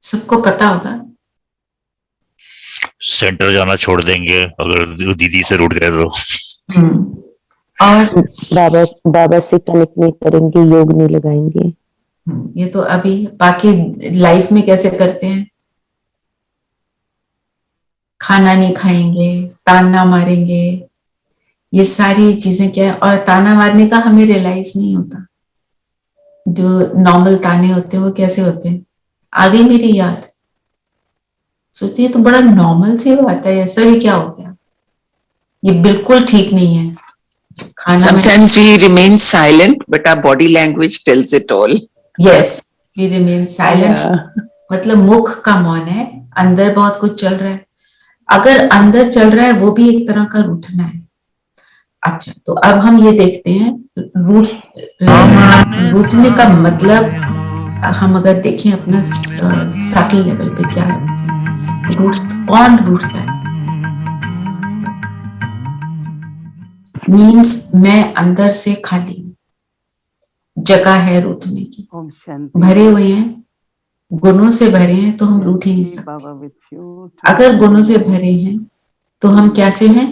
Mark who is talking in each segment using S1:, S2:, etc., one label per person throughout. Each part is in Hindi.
S1: सबको पता होगा।
S2: सेंटर जाना छोड़ देंगे अगर दीदी से रूठ गए तो।
S1: और
S3: बाबा बाबा से कनेक्ट नहीं करेंगे, योग नहीं लगाएंगे।
S1: ये तो अभी बाकी लाइफ में कैसे करते हैं, खाना नहीं खाएंगे, ताना मारेंगे, ये सारी चीजें क्या है। और ताना मारने का हमें रियलाइज नहीं होता, जो नॉर्मल ताने होते हैं वो कैसे होते हैं। आ गई मेरी याद, सोचती है तो बड़ा नॉर्मल सी बात है, ऐसा भी क्या हो गया, ये बिल्कुल ठीक नहीं है।
S4: Sometimes we remain silent, but our body language tells it all.
S1: Yes, we remain silent. मतलब मुख का मौन है, अंदर बहुत कुछ चल रहा है। अगर अंदर चल रहा है वो भी एक तरह का रूठना है। अच्छा, तो अब हम ये देखते हैं रूठने का मतलब, हम अगर देखें अपना सटल लेवल पे क्या है, कौन रूठता है। मीन्स मैं अंदर से खाली, जगह है रूठने की, भरे हुए हैं, गुणों से भरे हैं तो हम रूठ ही नहीं सकते। अगर गुणों से भरे हैं तो हम कैसे हैं,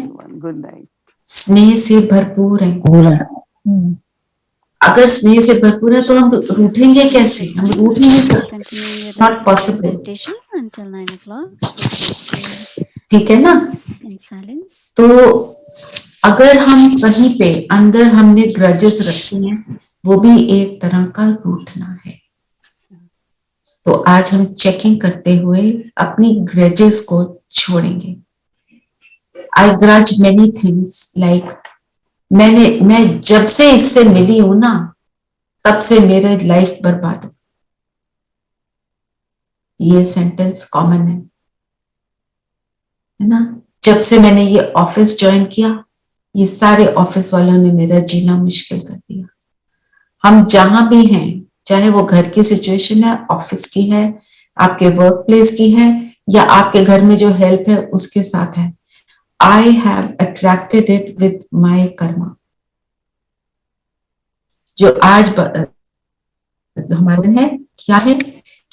S1: स्नेह से भरपूर हैं। अगर स्नेह से भरपूर है तो हम रूठेंगे कैसे, हम रूठ ही नहीं सकते, नॉट पॉसिबल। ठीक है ना। तो अगर हम कहीं पे अंदर हमने ग्रजेस रखे हैं, वो भी एक तरह का रूठना है। तो आज हम चेकिंग करते हुए अपनी ग्रजेस को छोड़ेंगे। आई ग्रज मेनी थिंग्स, लाइक मैं जब से इससे मिली हूं ना, तब से मेरे लाइफ बर्बाद हो। ये सेंटेंस कॉमन है ना। जब से मैंने ये ऑफिस ज्वाइन किया, ये सारे ऑफिस वालों ने मेरा जीना मुश्किल कर दिया। हम जहां भी हैं, चाहे वो घर की सिचुएशन है, ऑफिस की है, आपके वर्क प्लेस की है, या आपके घर में जो हेल्प है उसके साथ है, I have attracted it with my Karma. जो आज हमारे है क्या है,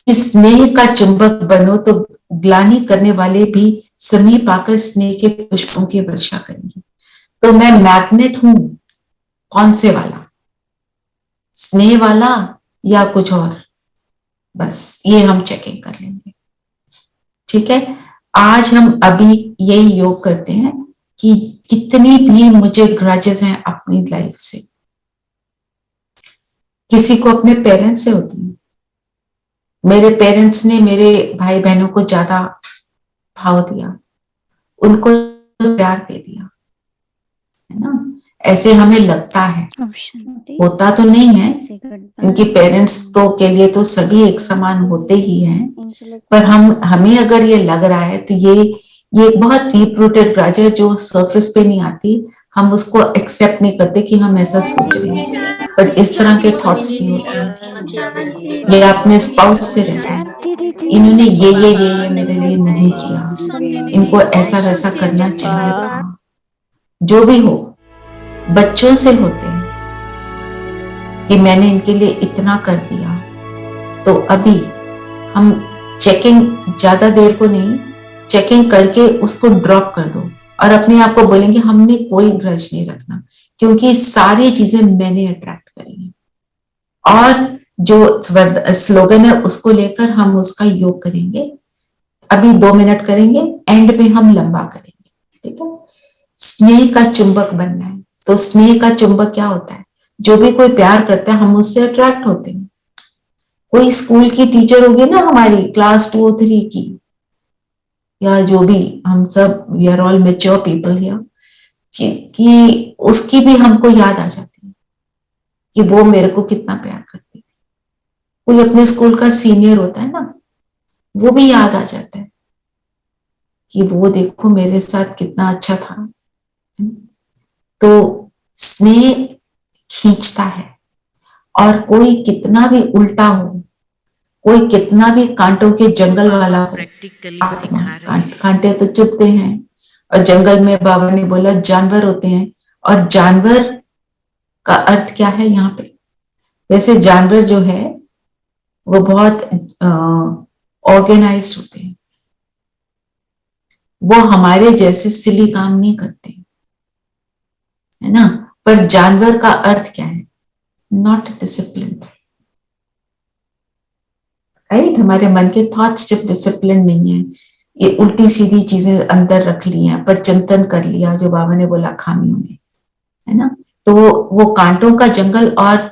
S1: स्नेह का चुंबक बनो तो ग्लानि करने वाले भी समीप आकर स्नेह के पुष्पों की वर्षा करेंगे। तो मैं मैग्नेट हूं, कौन से वाला, स्नेह वाला या कुछ और, बस ये हम चेकिंग कर लेंगे। ठीक है। आज हम अभी यही योग करते हैं कि कितनी भी मुझे ग्रजेस हैं अपनी लाइफ से, किसी को अपने पेरेंट्स से होती है। मेरे पेरेंट्स ने मेरे भाई बहनों को ज्यादा भाव दिया, उनको प्यार दे दिया, है ना, ऐसे हमें लगता है, होता तो नहीं है, क्योंकि पेरेंट्स तो के लिए तो सभी एक समान होते ही हैं। पर हमें अगर ये लग रहा है तो ये बहुत डीप रूटेड ग्रज है जो सरफेस पे नहीं आती। हम उसको एक्सेप्ट नहीं करते कि हम ऐसा सोच रहे हैं, पर इस तरह के थॉट्स भी होते हैं। ये अपने स्पाउस से रहता है, इन्होंने ये मेरे लिए नहीं किया, इनको ऐसा वैसा करना चाहिए था, जो भी हो। बच्चों से होते हैं कि मैंने इनके लिए इतना कर दिया। तो अभी हम चेकिंग, ज्यादा देर को नहीं, चेकिंग करके उसको ड्रॉप कर दो और अपने आप को बोलेंगे हमने कोई ग्रज नहीं रखना, क्योंकि सारी चीजें मैंने अट्रैक्ट करी हैं। और जो स्लोगन है उसको लेकर हम उसका योग करेंगे। अभी 2 मिनट करेंगे, एंड में हम लंबा करेंगे। ठीक है। स्नेह का चुंबक बनना है। तो स्नेह का चुंबक क्या होता है, जो भी कोई प्यार करता है हम उससे अट्रैक्ट होते हैं। कोई स्कूल की टीचर होगी ना हमारी, क्लास 2 और 3 की, या जो भी, हम सब we are all mature people here, कि उसकी भी हमको याद आ जाती है कि वो मेरे को कितना प्यार करती है। कोई अपने स्कूल का सीनियर होता है ना, वो भी याद आ जाता है कि वो देखो मेरे साथ कितना अच्छा था। तो स्नेह खींचता है, और कोई कितना भी उल्टा हो, कोई कितना भी कांटों के जंगल वाला हो, कांटे तो चुभते हैं, और जंगल में बाबा ने बोला जानवर होते हैं, और जानवर का अर्थ क्या है यहाँ पे, वैसे जानवर जो है वो बहुत ऑर्गेनाइज्ड होते हैं, वो हमारे जैसे सिली काम नहीं करते, है ना। पर जानवर का अर्थ क्या है? Not discipline, right. हमारे मन के थॉट्स जब डिसिप्लिन नहीं है, ये उल्टी सीधी चीजें अंदर रख ली हैं, पर चिंतन कर लिया, जो बाबा ने बोला खामियों में, है ना। तो वो कांटों का जंगल, और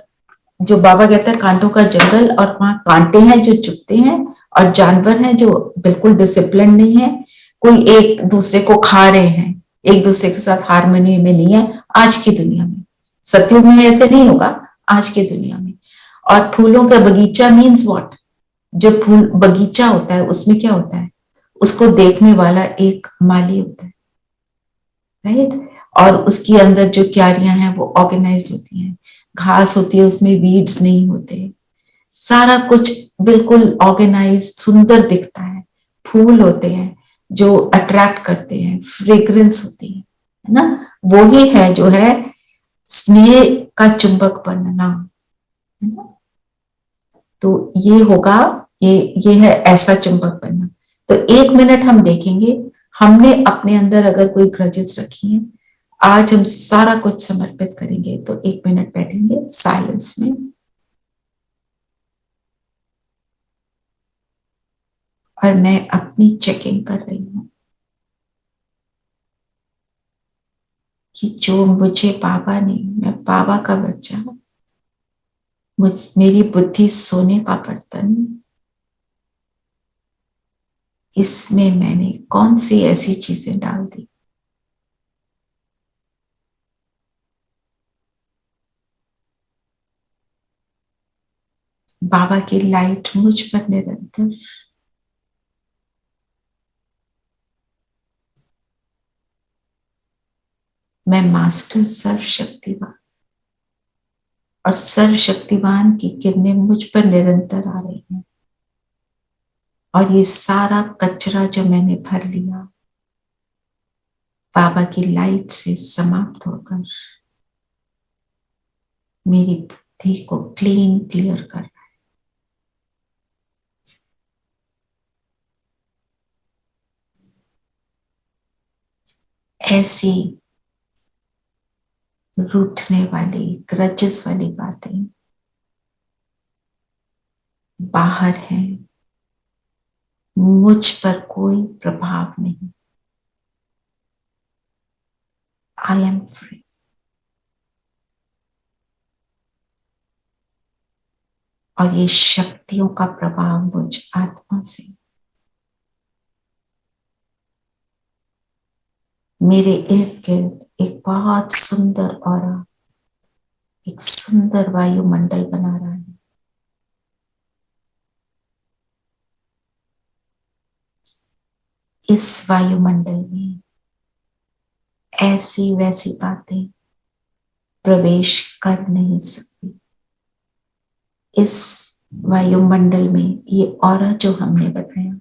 S1: जो बाबा कहता है कांटों का जंगल, और वहां कांटे हैं जो चुभते हैं, और जानवर हैं जो बिल्कुल डिसिप्लिन नहीं है, कोई एक दूसरे को खा रहे हैं, एक दूसरे के साथ हारमोनी में नहीं है आज की दुनिया में। सतयुग में ऐसे नहीं होगा, आज की दुनिया में। और फूलों का बगीचा मीन्स व्हाट? जब फूल बगीचा होता है उसमें क्या होता है? उसको देखने वाला एक माली होता है, राइट। और उसके अंदर जो क्यारियां हैं वो ऑर्गेनाइज्ड होती हैं, घास होती है उसमें, वीड्स नहीं होते, सारा कुछ बिल्कुल ऑर्गेनाइज, सुंदर दिखता है। फूल होते हैं जो अट्रैक्ट करते हैं, फ्रेग्रेंस होती है ना। वो ही है जो है स्नेह का चुंबक बनना, है ना। तो ये होगा, ये है ऐसा चुंबक बनना। तो 1 मिनट हम देखेंगे, हमने अपने अंदर अगर कोई ग्रजेस रखी हैं, आज हम सारा कुछ समर्पित करेंगे। तो 1 मिनट बैठेंगे साइलेंस में, और मैं अपनी चेकिंग कर रही हूं कि जो मुझे बाबा नहीं, मैं बाबा का बच्चा हूं, मेरी बुद्धि सोने का बर्तन, इसमें मैंने कौन सी ऐसी चीजें डाल दी बाबा की लाइट मुझ पर निरंतर, मैं मास्टर सर्वशक्तिवान, और सर्वशक्तिवान की किरणें मुझ पर निरंतर आ रही हैं। और ये सारा कचरा जो मैंने भर लिया, बाबा की लाइट से समाप्त होकर मेरी बुद्धि को क्लीन क्लियर कर रहा है। ऐसी रूठने वाली, ग्रजेस वाली बातें बाहर हैं, मुझ पर कोई प्रभाव नहीं। I am free. और ये शक्तियों का प्रभाव मुझ आत्मा से मेरे इर्द गिर्द एक बहुत सुंदर ऑरा, एक सुंदर वायुमंडल बना रहा है। इस वायुमंडल में ऐसी वैसी बातें प्रवेश कर नहीं सकती। इस वायुमंडल में ये ऑरा जो हमने बनाया,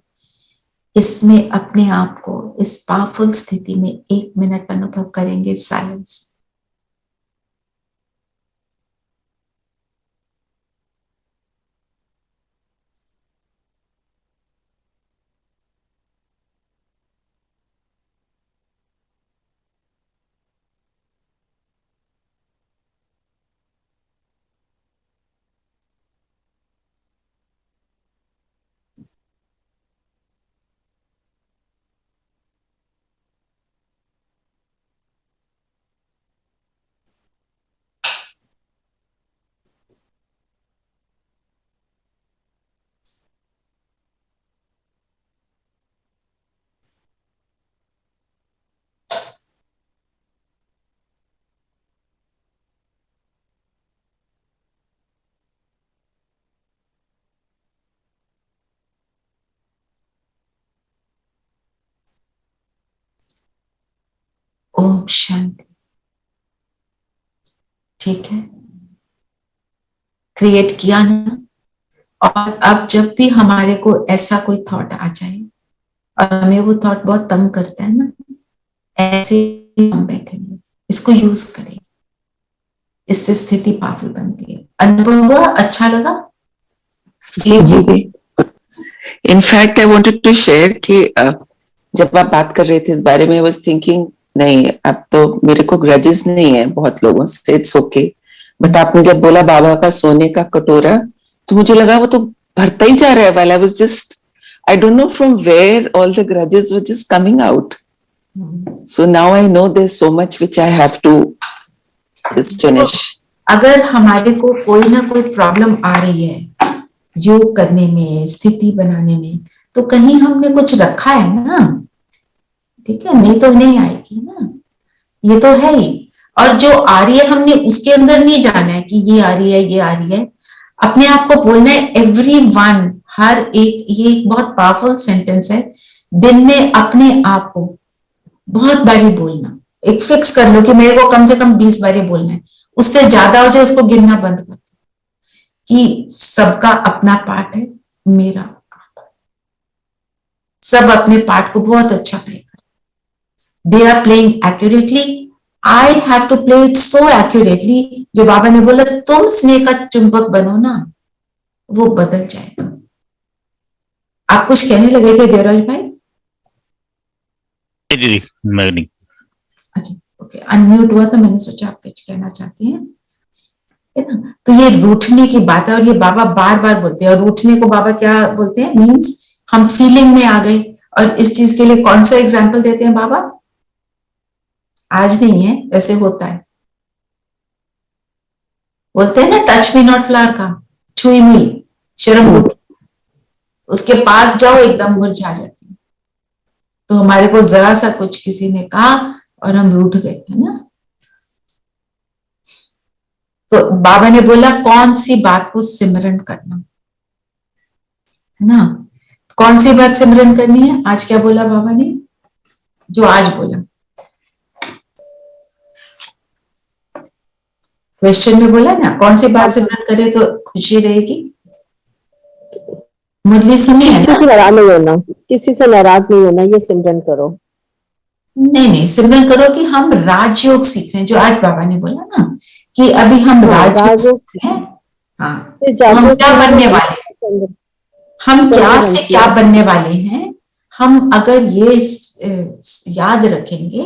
S1: इसमें अपने आप को इस पावरफुल स्थिति में 1 मिनट अनुभव करेंगे साइलेंस। ओम शांति। ठीक है, क्रिएट किया ना। और अब जब भी हमारे को ऐसा कोई थॉट आ जाए, और हमें वो थॉट बहुत तंग करता है ना, ऐसे ही हम बैठेंगे, इसको यूज करें, इससे स्थिति पावरफुल बनती है। अनुभव हुआ? अच्छा लगा?
S4: जी जी। In fact, I wanted to share कि जब आप बात कर रहे थे इस बारे में, I was thinking नहीं, अब तो मेरे को ग्रजेस नहीं है बहुत लोगों से, इट्स ओके, बट आपने जब बोला बाबा का सोने का कटोरा, तो मुझे लगा वो तो भरता ही जा रहा है, while I was just, I don't know from where all the grudges were just coming out. So now I know there's so much which I have to just finish.
S1: अगर हमारे को कोई ना कोई प्रॉब्लम आ रही है योग करने में, स्थिति बनाने में, तो कहीं हमने कुछ रखा है ना, ठीक है, नहीं तो नहीं आएगी ना, ये तो है ही। और जो आ रही है हमने उसके अंदर नहीं जाना है कि ये आ रही है, ये आ रही है, अपने आप को बोलना है एवरीवन, हर एक, ये एक बहुत पावरफुल सेंटेंस है, दिन में अपने आप को बहुत बारी बोलना, एक फिक्स कर लो कि मेरे को कम से कम 20 बारी बोलना है, उससे ज्यादा हो जाए उसको गिनना बंद कर दो, कि सबका अपना पार्ट है, मेरा पार्ट, सब अपने पार्ट को बहुत अच्छा प्ले कर, they are playing accurately, I have to play it so accurately. जो बाबा ने बोला तुम स्नेह का चुंबक बनो ना, वो बदल जाएगा। आप कुछ कहने लगे थे देवराज भाई?
S2: दीदी मैं नहीं।
S1: अच्छा, ओके, अनम्यूट हुआ था, मैंने सोचा आप कुछ कहना चाहते हैं, है ना। तो ये रूठने की बात है, और ये बाबा बार बार बोलते हैं, और रूठने को बाबा क्या बोलते हैं, मीन्स हम फीलिंग में आ गए, और इस चीज के लिए कौन सा एग्जाम्पल देते हैं बाबा? आज नहीं है, ऐसे होता है, बोलते हैं ना टच मी नॉट फ्लावर का, छुई मुई शर्म उठ, उसके पास जाओ एकदम मुरझा जाती है। तो हमारे को जरा सा कुछ किसी ने कहा और हम रूठ गए, है ना। तो बाबा ने बोला कौन सी बात को सिमरन करना, है ना, कौन सी बात सिमरन करनी है? आज क्या बोला बाबा ने, जो आज बोला क्वेश्चन में बोला ना, कौन सी बात सिमरन करे तो खुशी रहेगी? मुरली सुनी है ना?
S3: नाराज नहीं होना, किसी से नाराज नहीं होना, ये सिमरन करो।
S1: नहीं, सिमरन करो कि हम राजयोग सीख रहे हैं, जो आज बाबा ने बोला ना कि अभी हम राजयोग सीख रहे हैं। हाँ, हम क्या बनने वाले हैं, हम क्या से क्या बनने वाले हैं, हम अगर ये याद रखेंगे,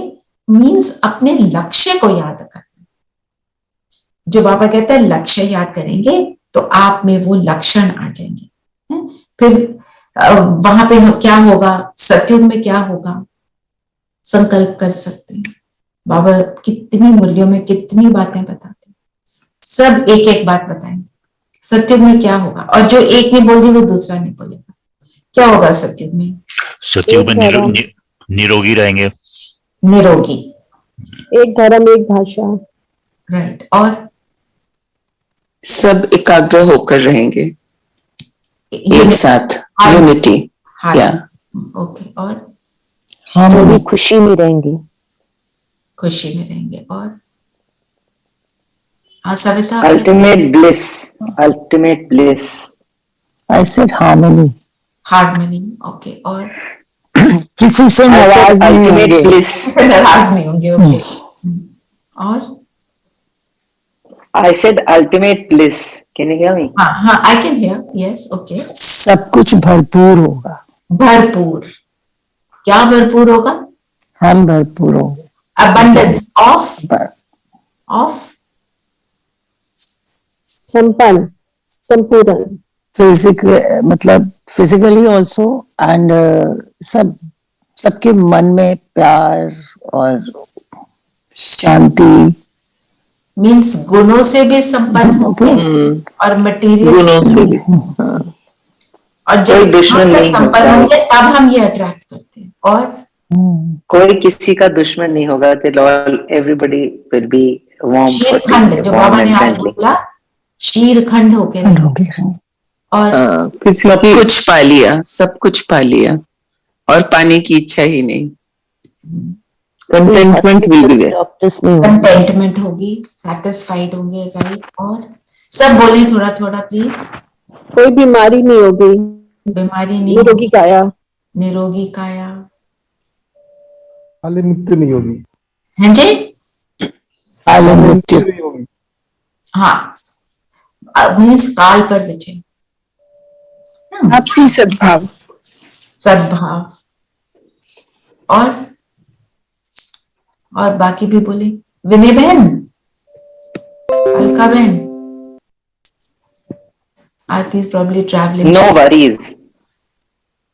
S1: मीन्स अपने लक्ष्य को याद करना। जो बाबा कहते हैं लक्ष्य याद करेंगे तो आप में वो लक्षण आ जाएंगे, है? फिर वहां पे क्या होगा, सतयुग में क्या होगा, संकल्प कर सकते हैं। बाबा कितनी मूल्यों में कितनी बातें बताते हैं, सब एक एक बात बताएंगे सतयुग में क्या होगा, और जो एक ने बोल दी वो दूसरा नहीं बोलेगा। क्या होगा सतयुग में?
S2: सतयुग में निरोगी रहेंगे,
S1: निरोगी,
S3: एक धर्म एक भाषा,
S1: राइट, और
S4: सब एकाग्र होकर रहेंगे एक साथ, यूनिटी, या
S1: ओके, और
S3: हम भी खुशी में रहेंगे,
S1: खुशी में रहेंगे, और हाँ Savita,
S5: ultimate bliss, ultimate bliss, I said harmony,
S1: harmony, okay, और
S5: किसी से नाराज नहीं होंगे,
S1: नाराज नहीं होंगे, ओके, और
S5: I said ultimate bliss. Can you hear me?
S1: हाँ, I can hear. Yes, okay.
S5: सब कुछ भरपूर होगा,
S1: भरपूर, क्या भरपूर होगा?
S5: हम भरपूर होंगे,
S1: Abundance of
S3: संपन्न, संपूर्ण,
S5: फिजिकल, मतलब फिजिकली ऑल्सो, एंड सबके मन में प्यार और शांति,
S1: मीन्स गुणों से भी संपन्न होंगे और मटेरियल
S4: गुणों से भी,
S1: और जब दुश्मन से संपन्न होंगे तब हम ये अट्रैक्ट करते हैं, और
S5: कोई किसी का दुश्मन नहीं होगा, एवरीबडी विल बी वार्म,
S1: शीरखंड, जो बाबा ने आज बोला शीरखंड होके रहेंगे, और
S4: सब कुछ पा लिया, सब कुछ पा लिया, और पाने की इच्छा ही नहीं, contentment will be there,
S1: contentment होगी, सेटिस्फाइड होंगे, राइट, और सब बोले थोड़ा थोड़ा प्लीज।
S3: कोई बीमारी नहीं होगी,
S1: बीमारी नहीं,
S3: निरोगी काया,
S1: निरोगी काया,
S6: काले मृत्यु नहीं होगी,
S1: हैं जी,
S5: काले मृत्यु
S6: नहीं होगी,
S1: हाँ, मीन्स काल पर विजय,
S4: आपसी सद्भाव,
S1: सद्भाव, और बाकी भी बोले। विनय बहन, अलका बहन, आरती is probably traveling.
S5: No worries.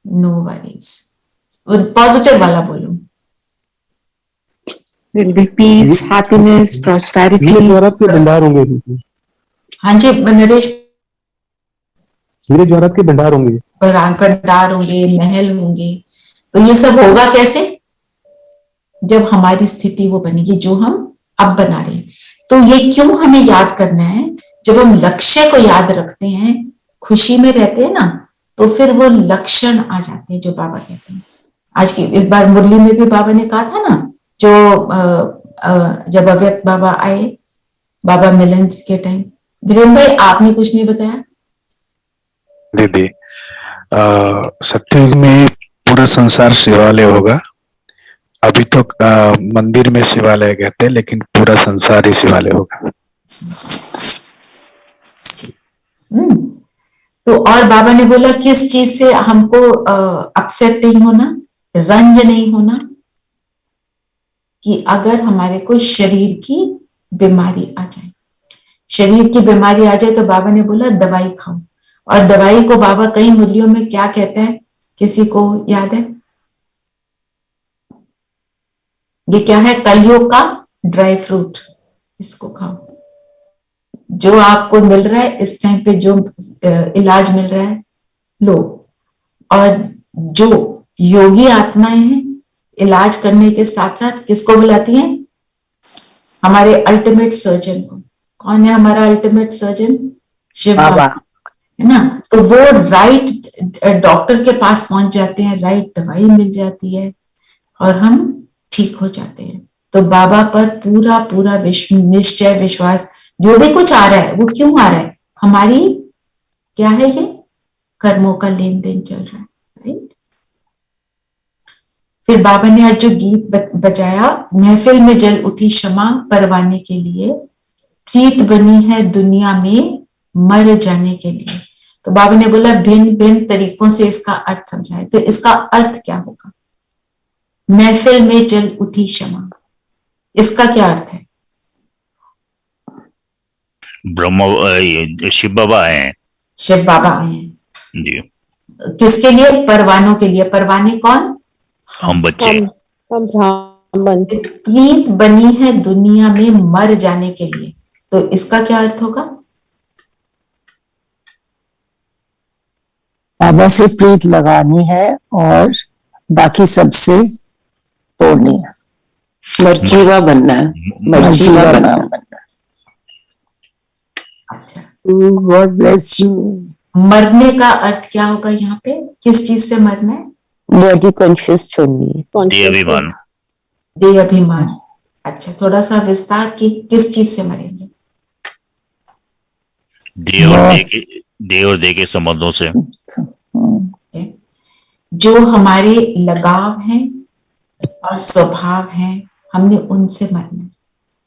S1: No worries. Positive वाला बोलो।
S6: Will be peace, happiness, prosperity.
S7: जवाहरात के भंडार होंगे दीदी।
S1: हाँ जी नरेश,
S7: मेरे जवाहरात के भंडार होंगे।
S1: भंडार होंगे, महल होंगे। तो ये सब होगा कैसे? जब हमारी स्थिति वो बनेगी जो हम अब बना रहे हैं। तो ये क्यों हमें याद करना है? जब हम लक्ष्य को याद रखते हैं, खुशी में रहते हैं ना, तो फिर वो लक्षण आ जाते हैं जो बाबा कहते हैं। आज की इस बार मुरली में भी बाबा ने कहा था ना, जो जब अव्यक्त बाबा आए, बाबा मिलन के टाइम। धीरेन्द्र भाई आपने कुछ नहीं बताया।
S8: दीदी, सत्युग में पूरा संसार शिवालय होगा। अभी तो मंदिर में शिवालय कहते हैं, लेकिन पूरा संसार ही शिवालय होगा।
S1: तो और बाबा ने बोला किस चीज से हमको अपसेट नहीं होना, रंज नहीं होना, कि अगर हमारे को शरीर की बीमारी आ जाए, शरीर की बीमारी आ जाए तो बाबा ने बोला दवाई खाओ। और दवाई को बाबा कई मुरलियों में क्या कहते हैं, किसी को याद है? ये क्या है? कलयुग का ड्राई फ्रूट, इसको खाओ। जो आपको मिल रहा है इस टाइम पे, जो इलाज मिल रहा है लो। और जो योगी आत्माएं हैं, इलाज करने के साथ साथ किसको बुलाती हैं? हमारे अल्टीमेट सर्जन को। कौन है हमारा अल्टीमेट सर्जन? शिव बाबा, है ना। तो वो राइट डॉक्टर के पास पहुंच जाते हैं, राइट दवाई मिल जाती है और हम ठीक हो जाते हैं। तो बाबा पर पूरा पूरा निश्चय विश्वास, जो भी कुछ आ रहा है वो क्यों आ रहा है? हमारी क्या है? ये कर्मों का लेन देन चल रहा है, राइट। फिर बाबा ने आज जो गीत बजाया, महफिल में जल उठी क्षमा परवाने के लिए, प्रीत बनी है दुनिया में मर जाने के लिए। तो बाबा ने बोला भिन्न भिन्न तरीकों से इसका अर्थ समझाए। तो इसका अर्थ क्या होगा? महफिल में जल उठी क्षमा, इसका क्या अर्थ है?
S2: शिव बाबा आए हैं।
S1: शिव बाबा आए हैं
S2: जी।
S1: किसके लिए? परवानों के लिए। परवाने कौन?
S2: हम बच्चे।
S3: हम ब्राह्मण।
S1: प्रीत बनी है दुनिया में मर जाने के लिए, तो इसका क्या अर्थ होगा?
S9: बाबा से प्रीत लगानी है और बाकी सबसे तोड़नी है,
S4: मर्जीवा बनना है, मर्जीवा बनना।
S1: अच्छा,
S9: गॉड ब्लेस यू।
S1: मरने का अर्थ क्या होगा यहाँ पे? किस चीज से मरना है?
S3: बॉडी कॉन्शियस छोड़नी है।
S2: देह अभिमान।
S1: देह अभिमान। अच्छा, थोड़ा सा विस्तार की, किस चीज से मरेंगे?
S2: देह और देह के संबंधों से।
S1: जो हमारे लगाव हैं और स्वभाव हैं, हमने उनसे मरना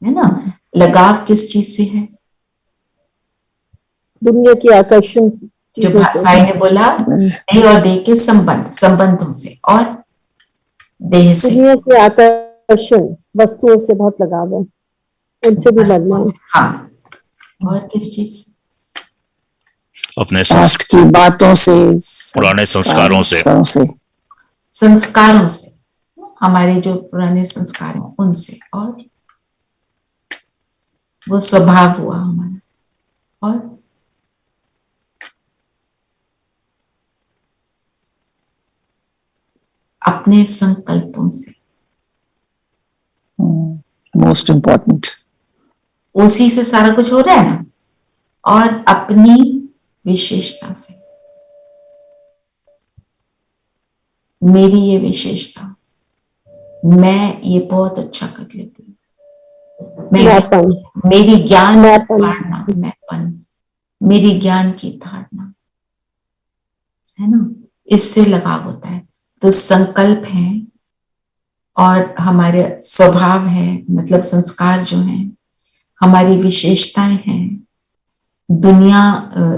S1: है ना। लगाव किस चीज से है?
S3: दुनिया की आकर्षण
S1: जो भाई ने बोला, देह और देह के संबंधों से और देह से।
S3: दुनिया की आकर्षण वस्तुओं से बहुत लगाव है, उनसे भी मरना है।
S1: हाँ, और किस चीज?
S2: अपने
S9: पास्ट की बातों से,
S2: पुराने संस्कारों से।
S1: संस्कारों से, हमारे जो पुराने संस्कार हैं उनसे, और वो स्वभाव हुआ हमारा, और अपने संकल्पों से।
S9: मोस्ट इम्पोर्टेंट,
S1: उसी से सारा कुछ हो रहा है ना। और अपनी विशेषता से, मेरी ये विशेषता, मैं ये बहुत अच्छा कर लेती हूँ, मेरी ज्ञान की धारणा, मैंपन, मेरी ज्ञान की धारणा, है ना, इससे लगाव होता है। तो संकल्प है और हमारे स्वभाव है, मतलब संस्कार जो हैं, हमारी विशेषताएं हैं, दुनिया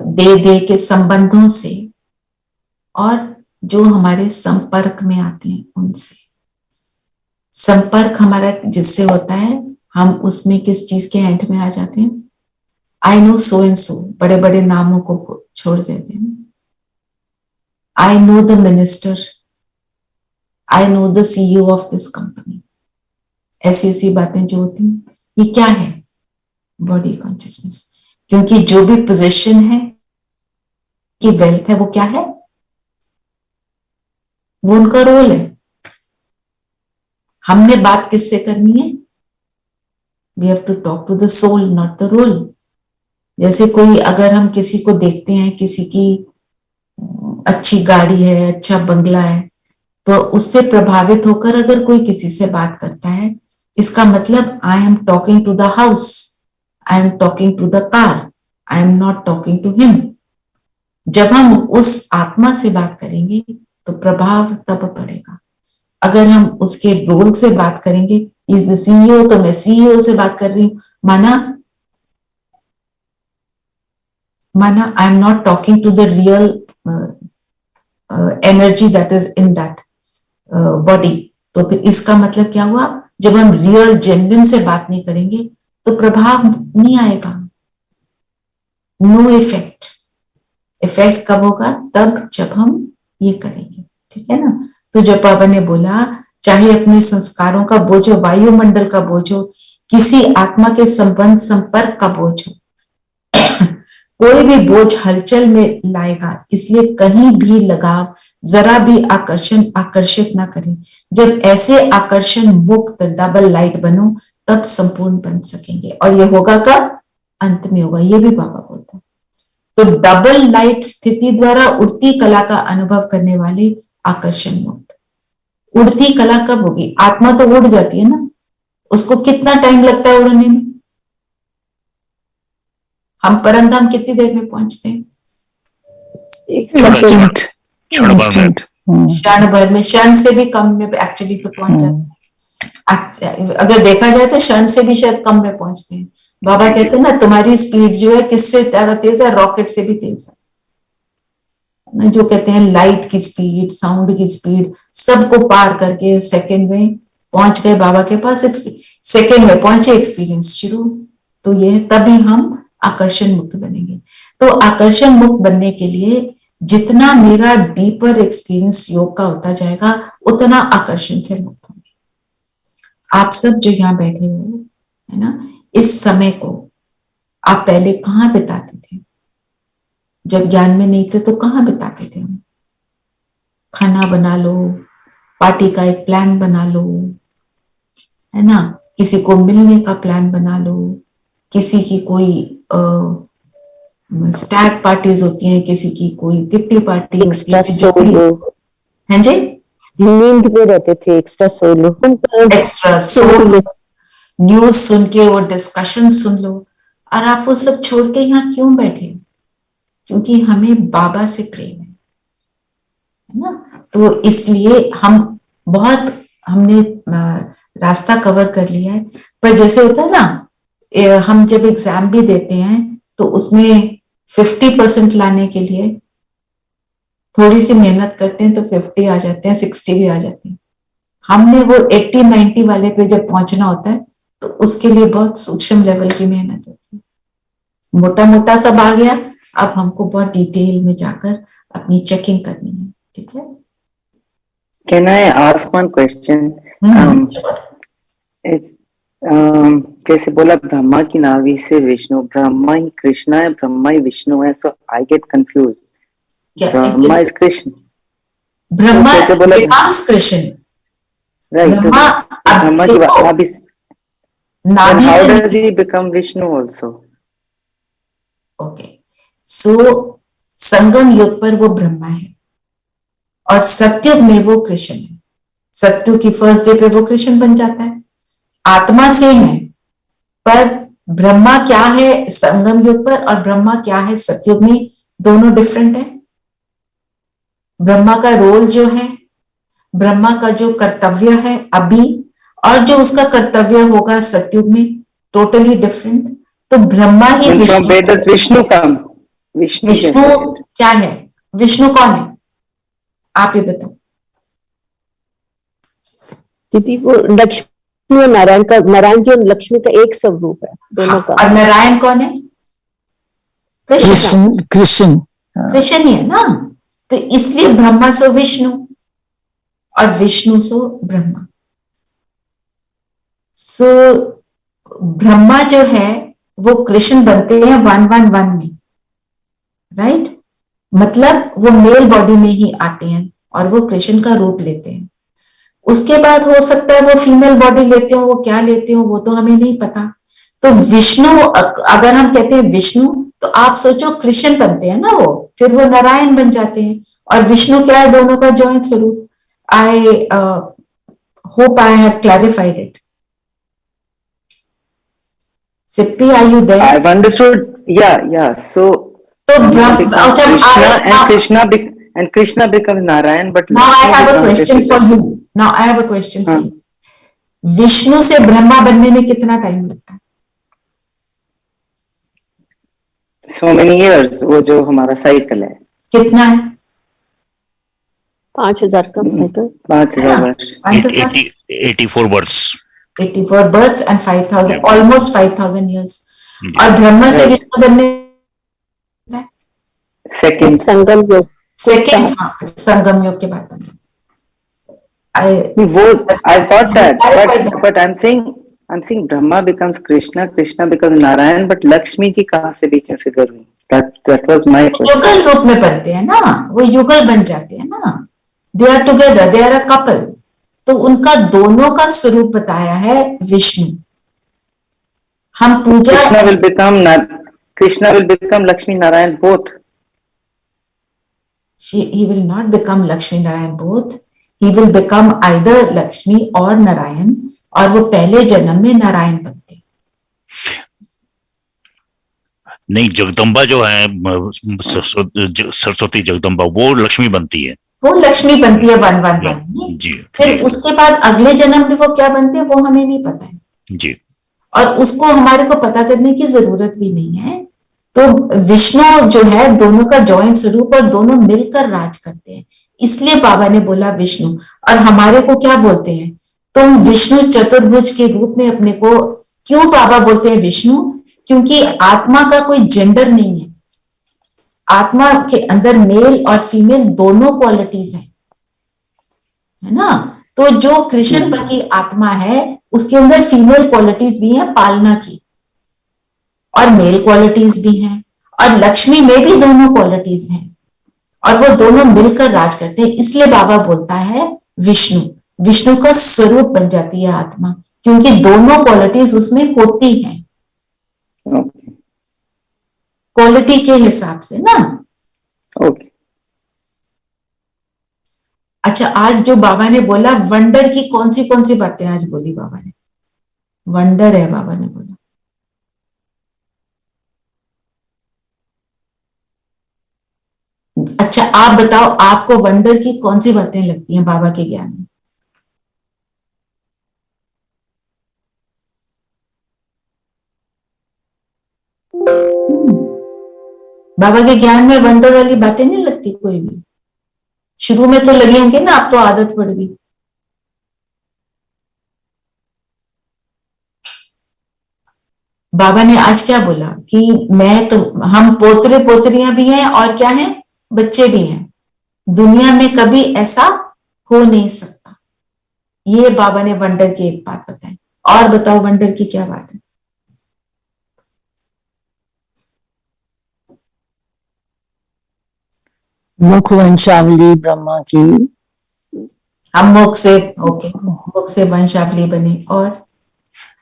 S1: दे के संबंधों से, और जो हमारे संपर्क में आते हैं उनसे। संपर्क हमारा जिससे होता है, हम उसमें किस चीज के एंड में आ जाते हैं? I know so and so, बड़े बड़े नामों को छोड़ देते हैं। I know the minister, I know the CEO of this company. ऐसी ऐसी बातें जो होती हैं, ये क्या है? Body consciousness. क्योंकि जो भी पोजीशन है कि वेल्थ है, वो क्या है? वो उनका रोल है। हमने बात किससे करनी है? We have to talk to the soul, not the role. जैसे कोई, अगर हम किसी को देखते हैं, किसी की अच्छी गाड़ी है, अच्छा बंगला है, तो उससे प्रभावित होकर अगर कोई किसी से बात करता है, इसका मतलब I am talking to the house, I am talking to the car, I am not talking to him. जब हम उस आत्मा से बात करेंगे तो प्रभाव तब पड़ेगा। अगर हम उसके रोल से बात करेंगे, इज द CEO, तो मैं CEO से बात कर रही हूं, माना I am not talking to the real energy that is in that body. तो फिर इसका मतलब क्या हुआ? जब हम रियल जेन्युइन से बात नहीं करेंगे तो प्रभाव नहीं आएगा, नो इफेक्ट। इफेक्ट कब होगा? तब जब हम ये करेंगे, ठीक है ना। तो जब बाबा ने बोला, चाहे अपने संस्कारों का बोझ हो, वायुमंडल का बोझ हो, किसी आत्मा के संबंध संपर्क का बोझ हो, कोई भी बोझ हलचल में लाएगा, इसलिए कहीं भी लगाव, जरा भी आकर्षण आकर्षित ना करें। जब ऐसे आकर्षण मुक्त डबल लाइट बनो, तब संपूर्ण बन सकेंगे। और ये होगा कब? अंत में होगा। ये भी बाबा बोलता है। तो डबल लाइट स्थिति द्वारा उड़ती कला का अनुभव करने वाले आकर्षण मुक्त। उड़ती कला कब होगी? आत्मा तो उड़ जाती है ना, उसको कितना टाइम लगता है उड़ने में? हम परमधाम कितनी देर में पहुंचते हैं?
S9: इंस्टेंट
S1: क्षण भर में, क्षण से भी कम में एक्चुअली तो पहुंच जाते हैं। अगर देखा जाए तो क्षण से भी शायद कम में पहुंचते हैं। बाबा कहते हैं ना, तुम्हारी स्पीड जो है किससे ज्यादा तेज है? रॉकेट से भी तेज है। जो कहते हैं लाइट की स्पीड, साउंड की स्पीड, सबको पार करके सेकंड में पहुंच गए बाबा के पास। सेकंड में पहुंचे, एक्सपीरियंस शुरू। तो ये तभी हम आकर्षण मुक्त बनेंगे। तो आकर्षण मुक्त बनने के लिए जितना मेरा डीपर एक्सपीरियंस योग का होता जाएगा, उतना आकर्षण से मुक्त होंगे। आप सब जो यहाँ बैठे हो, है ना, इस समय को आप पहले कहाँ बिताते थे? जब ज्ञान में नहीं थे तो कहाँ बिताते थे हम? खाना बना लो, पार्टी का एक प्लान बना लो, है ना, किसी को मिलने का प्लान बना लो, किसी की कोई स्टैग पार्टीज होती हैं, किसी की कोई किट्टी पार्टी होती है। हैं जी,
S3: नींद में रहते थे, extra solo,
S1: extra solo, news सुन के वो डिस्कशन सुन लो। और आप वो सब छोड़ के यहाँ क्यों बैठे? क्योंकि हमें बाबा से प्रेम है ना। तो इसलिए हम बहुत, हमने रास्ता कवर कर लिया है। पर जैसे होता है ना, हम जब एग्जाम भी देते हैं तो उसमें 50% लाने के लिए थोड़ी सी मेहनत करते हैं तो 50 आ जाते हैं, 60 भी आ जाते हैं। हमने वो 80-90 वाले पे जब पहुंचना होता है तो उसके लिए बहुत सूक्ष्म लेवल की मेहनत होती है। मोटा मोटा सब आ गया, अब हमको बहुत डिटेल में जाकर अपनी चेकिंग करनी है, ठीक है।
S5: Can I ask one question? जैसे बोला ब्रह्मा की नाभि से विष्णु, ब्रह्मा ही कृष्णा है, ब्रह्मा ही विष्णु है, so I get confused. Brahma is Krishna,
S1: Brahma
S5: जैसे बोला
S1: becomes कृष्ण,
S5: right? ब्रह्मा की नाभि, then how does he become Vishnu also?
S1: Okay, so Sangam युग पर वो ब्रह्मा है और सत्युग में वो कृष्ण है। सत्युग की फर्स्ट डे पे वो कृष्ण बन जाता है। आत्मा सेम है, पर ब्रह्मा क्या है संगम युग पर और ब्रह्मा क्या है सत्युग में, दोनों डिफरेंट है। ब्रह्मा का रोल जो है, ब्रह्मा का जो कर्तव्य है अभी, और जो उसका कर्तव्य होगा सत्युग में, टोटली डिफरेंट। तो ब्रह्मा ही
S5: विष्णु come? विष्णु
S1: क्या है? विष्णु कौन है? आप ही बताओ।
S3: दीदी वो लक्ष्मी और नारायण का, नारायण जी और लक्ष्मी का एक स्वरूप है दोनों का।
S1: और नारायण कौन है? कृष्ण।
S9: कृष्ण कृष्ण
S1: कृष्ण ही है ना, तो इसलिए ब्रह्मा सो विष्णु और विष्णु सो ब्रह्मा। सो ब्रह्मा जो है वो कृष्ण बनते हैं 111 में, राइट? मतलब वो मेल बॉडी में ही आते हैं और वो कृष्ण का रूप लेते हैं। उसके बाद हो सकता है वो फीमेल बॉडी लेते हो, वो क्या लेते हो वो तो हमें नहीं पता। तो विष्णु, अगर हम कहते हैं विष्णु, तो आप सोचो कृष्ण बनते हैं ना वो, फिर वो नारायण बन जाते हैं। और विष्णु क्या है? दोनों का जॉइंट स्वरूप। I hope I have clarified it. Sippy, are you there?
S5: I've understood. Yeah. So
S1: तो
S5: Krishna becomes Narayan, but
S1: Now I
S5: Lakshmi
S1: have a
S5: becomes
S1: question for
S5: Krishna.
S1: you. Now I have a question for
S5: हाँ.
S1: you. विष्णु से ब्रह्मा बनने में कितना टाइम लगता है?
S5: So many years. वो जो हमारा साइकिल है,
S1: कितना है?
S3: 5000 का साइकिल।
S5: 5000 वर्ष।
S1: 5,000?
S2: 84 births.
S1: 84 births and 5,000, almost 5,000 years.
S2: Yeah.
S1: और ब्रह्मा से
S5: Right.
S1: विष्णु बनने
S5: Second.
S3: संगम योग।
S1: सेकेंड, संगम योग के बाद बनने।
S5: वो I got that, but I'm saying Brahma becomes Krishna, Krishna becomes Narayan, but Lakshmi की कहाँ से बीच में फिगर हुई? That was my question.
S1: युगल रूप में बनते हैं ना, वो युगल बन जाते हैं ना, they are together, they are a couple. तो उनका दोनों का स्वरूप बताया है विष्णु। हम पूजा
S5: Krishna will become Lakshmi Narayan both.
S1: He will not become Lakshmi Narayan both. He will become either Lakshmi or Narayan, और वो पहले जन्म में नारायण बनते हैं।
S2: नहीं, जगदम्बा जो है सरस्वती जगदम्बा, वो लक्ष्मी बनती है।
S1: वो लक्ष्मी बनती है 111 में।
S2: जी।
S1: फिर उसके बाद अगले जन्म में वो क्या बनते हैं वो हमें नहीं पता है
S2: जी।
S1: और उसको हमारे को पता करने की जरूरत भी नहीं है। तो विष्णु जो है दोनों का जॉइंट स्वरूप और दोनों मिलकर राज करते हैं, इसलिए बाबा ने बोला विष्णु। और हमारे को क्या बोलते हैं? तुम विष्णु चतुर्भुज के रूप में अपने को, क्यों बाबा बोलते हैं विष्णु? क्योंकि आत्मा का कोई जेंडर नहीं है। आत्मा के अंदर मेल और फीमेल दोनों क्वालिटीज हैं, है ना? तो जो कृष्ण की आत्मा है उसके अंदर फीमेल क्वालिटीज भी हैं पालना की, और मेल क्वालिटीज भी हैं, और लक्ष्मी में भी दोनों क्वालिटीज हैं, और वो दोनों मिलकर राज करते हैं। इसलिए बाबा बोलता है विष्णु, विष्णु का स्वरूप बन जाती है आत्मा, क्योंकि दोनों क्वालिटीज उसमें होती हैं, क्वालिटी के हिसाब से ना।
S5: ओके।
S1: अच्छा, आज जो बाबा ने बोला वंडर की कौन सी बातें आज बोली बाबा ने? वंडर है बाबा ने बोला। अच्छा, आप बताओ आपको वंडर की कौन सी बातें लगती हैं बाबा के ज्ञान में? बाबा के ज्ञान में वंडर वाली बातें नहीं लगती कोई भी? शुरू में तो लगी होंगी ना, अब तो आदत पड़ गई। बाबा ने आज क्या बोला कि मैं तो, हम पोतरे पोतरियां भी हैं और क्या हैं, बच्चे भी हैं, दुनिया में कभी ऐसा हो नहीं सकता। ये बाबा ने वंडर की एक बात बताई। और बताओ वंडर की क्या बात है?
S9: मुख वंशावली ब्रह्मा की,
S1: हम मुख से, ओके, मुख से वंशावली बनी। और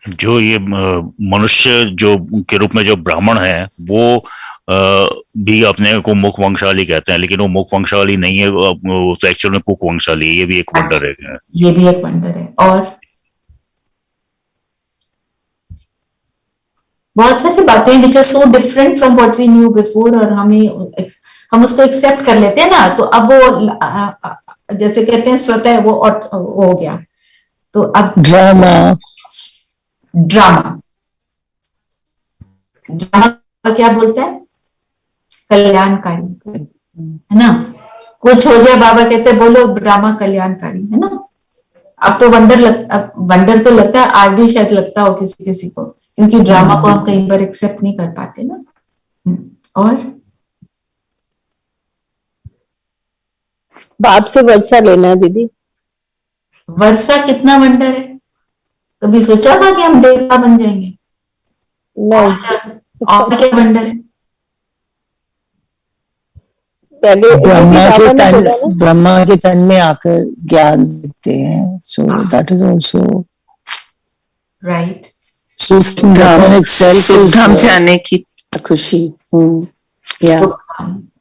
S2: जो ये मनुष्य जो के रूप में जो ब्राह्मण है वो भी अपने को मुख वंशावली कहते हैं, लेकिन वो मुख वंशावली नहीं है, वो तो एक्चुअल में कुक वंशावली है। ये भी एक वंडर है।
S1: ये भी एक वंडर है। और बहुत सारी बातें which are so different from what we knew before, और हम उसको एक्सेप्ट कर लेते हैं ना, तो अब वो जैसे कहते हैं स्वतः वो हो गया। तो अब ड्रामा क्या बोलता है? कल्याणकारी, है ना? कुछ हो जाए बाबा कहते हैं बोलो ड्रामा कल्याणकारी, है ना। अब तो वंडर तो लगता है, आज भी शायद लगता हो किसी किसी को, क्योंकि ड्रामा को हम कई बार एक्सेप्ट नहीं कर पाते ना। और
S3: बाप से वर्षा लेना है दीदी।
S1: वर्षा कितना वंडर है, कभी सोचा था कि हम देवता बन जाएंगे? और क्या वंडर है?
S3: पहले
S9: ब्रह्मा के तन में आकर ज्ञान देते हैं, so that is also
S1: right.
S9: सूक्ष्म
S4: धाम जाने की खुशी। या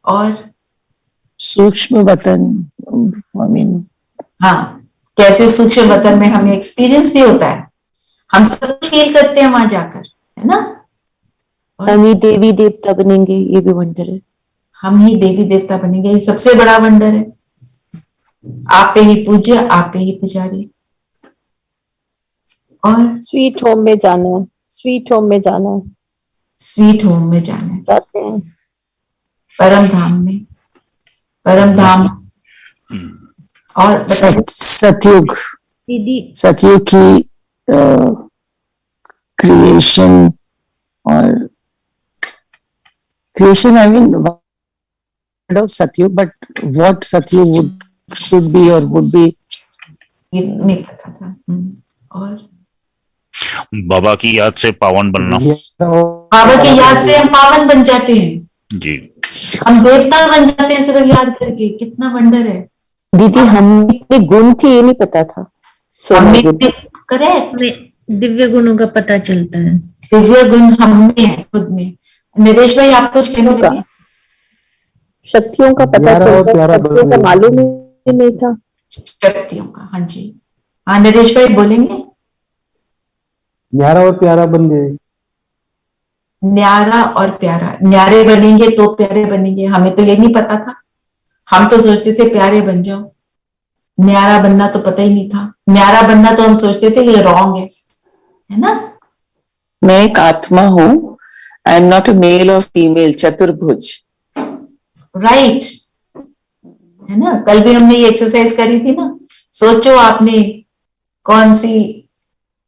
S1: और
S3: सूक्ष्म वतन, आई मीन,
S1: हाँ, कैसे सूक्ष्म वतन में हमें एक्सपीरियंस भी होता है, हम सब कुछ फील करते हैं वहां जाकर, है ना।
S3: हम ही देवी देवता बनेंगे, ये भी वंडर है।
S1: हम ही देवी देवता बनेंगे, ये सबसे बड़ा वंडर है। आप पे ही पूज्य, आप पे ही पुजारी। और
S3: स्वीट होम में जाना है, स्वीट होम में जाना है,
S1: स्वीट होम में जाना है,
S3: जाते हैं
S1: परम धाम में, परम धाम। और
S9: सतयुग,
S3: दीदी।
S9: सतयुग की क्रिएशन, और creation I mean of Satyug, but what Satyug should be or would be,
S1: ये नहीं पता था। और
S2: बाबा की याद से पावन बनना।
S1: बाबा की याद से हम पावन बन जाते हैं
S2: जी,
S1: हम देवता बन जाते हैं सिर्फ याद करके, कितना वंडर है।
S3: दीदी हम इतने गुण थे, ये नहीं पता था।
S1: करेक्ट,
S10: दिव्य गुणों का पता चलता है।
S1: दिव्य गुण हम में है, खुद में। नरेश भाई आप कुछ कहने लगे?
S3: शक्तियों का पता चलता है, शक्तियों का मालूम ही नहीं था।
S1: शक्तियों का, हाँ जी। हाँ नरेश भाई बोलेंगे।
S7: न्यारा और प्यारा बन गए।
S1: न्यारा और प्यारा, न्यारे बनेंगे तो प्यारे बनेंगे, हमें तो ये नहीं पता था। हम तो सोचते थे प्यारे बन जाओ, न्यारा बनना तो पता ही नहीं था। न्यारा बनना तो हम सोचते थे ये रॉन्ग है ना।
S4: मैं एक आत्मा हूँ, I am not a male और फीमेल, चतुर्भुज।
S1: राइट, है ना। कल भी हमने ये एक्सरसाइज करी थी ना। सोचो आपने कौन सी,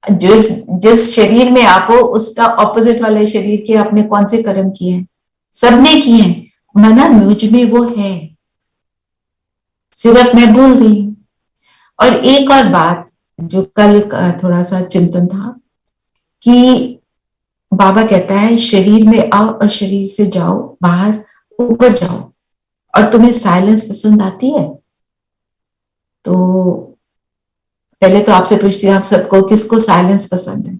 S1: जिस शरीर में आप हो उसका ऑपोजिट वाले शरीर के आपने कौन से कर्म किए हैं, सबने किए हैं, मना मुझ में वो है, सिर्फ मैं भूल गई हूं। और एक और बात जो कल थोड़ा सा चिंतन था कि बाबा कहता है शरीर में आओ और शरीर से जाओ, बाहर ऊपर जाओ। और तुम्हें साइलेंस पसंद आती है? तो पहले तो आपसे पूछती हूँ, आप सबको किसको साइलेंस पसंद है?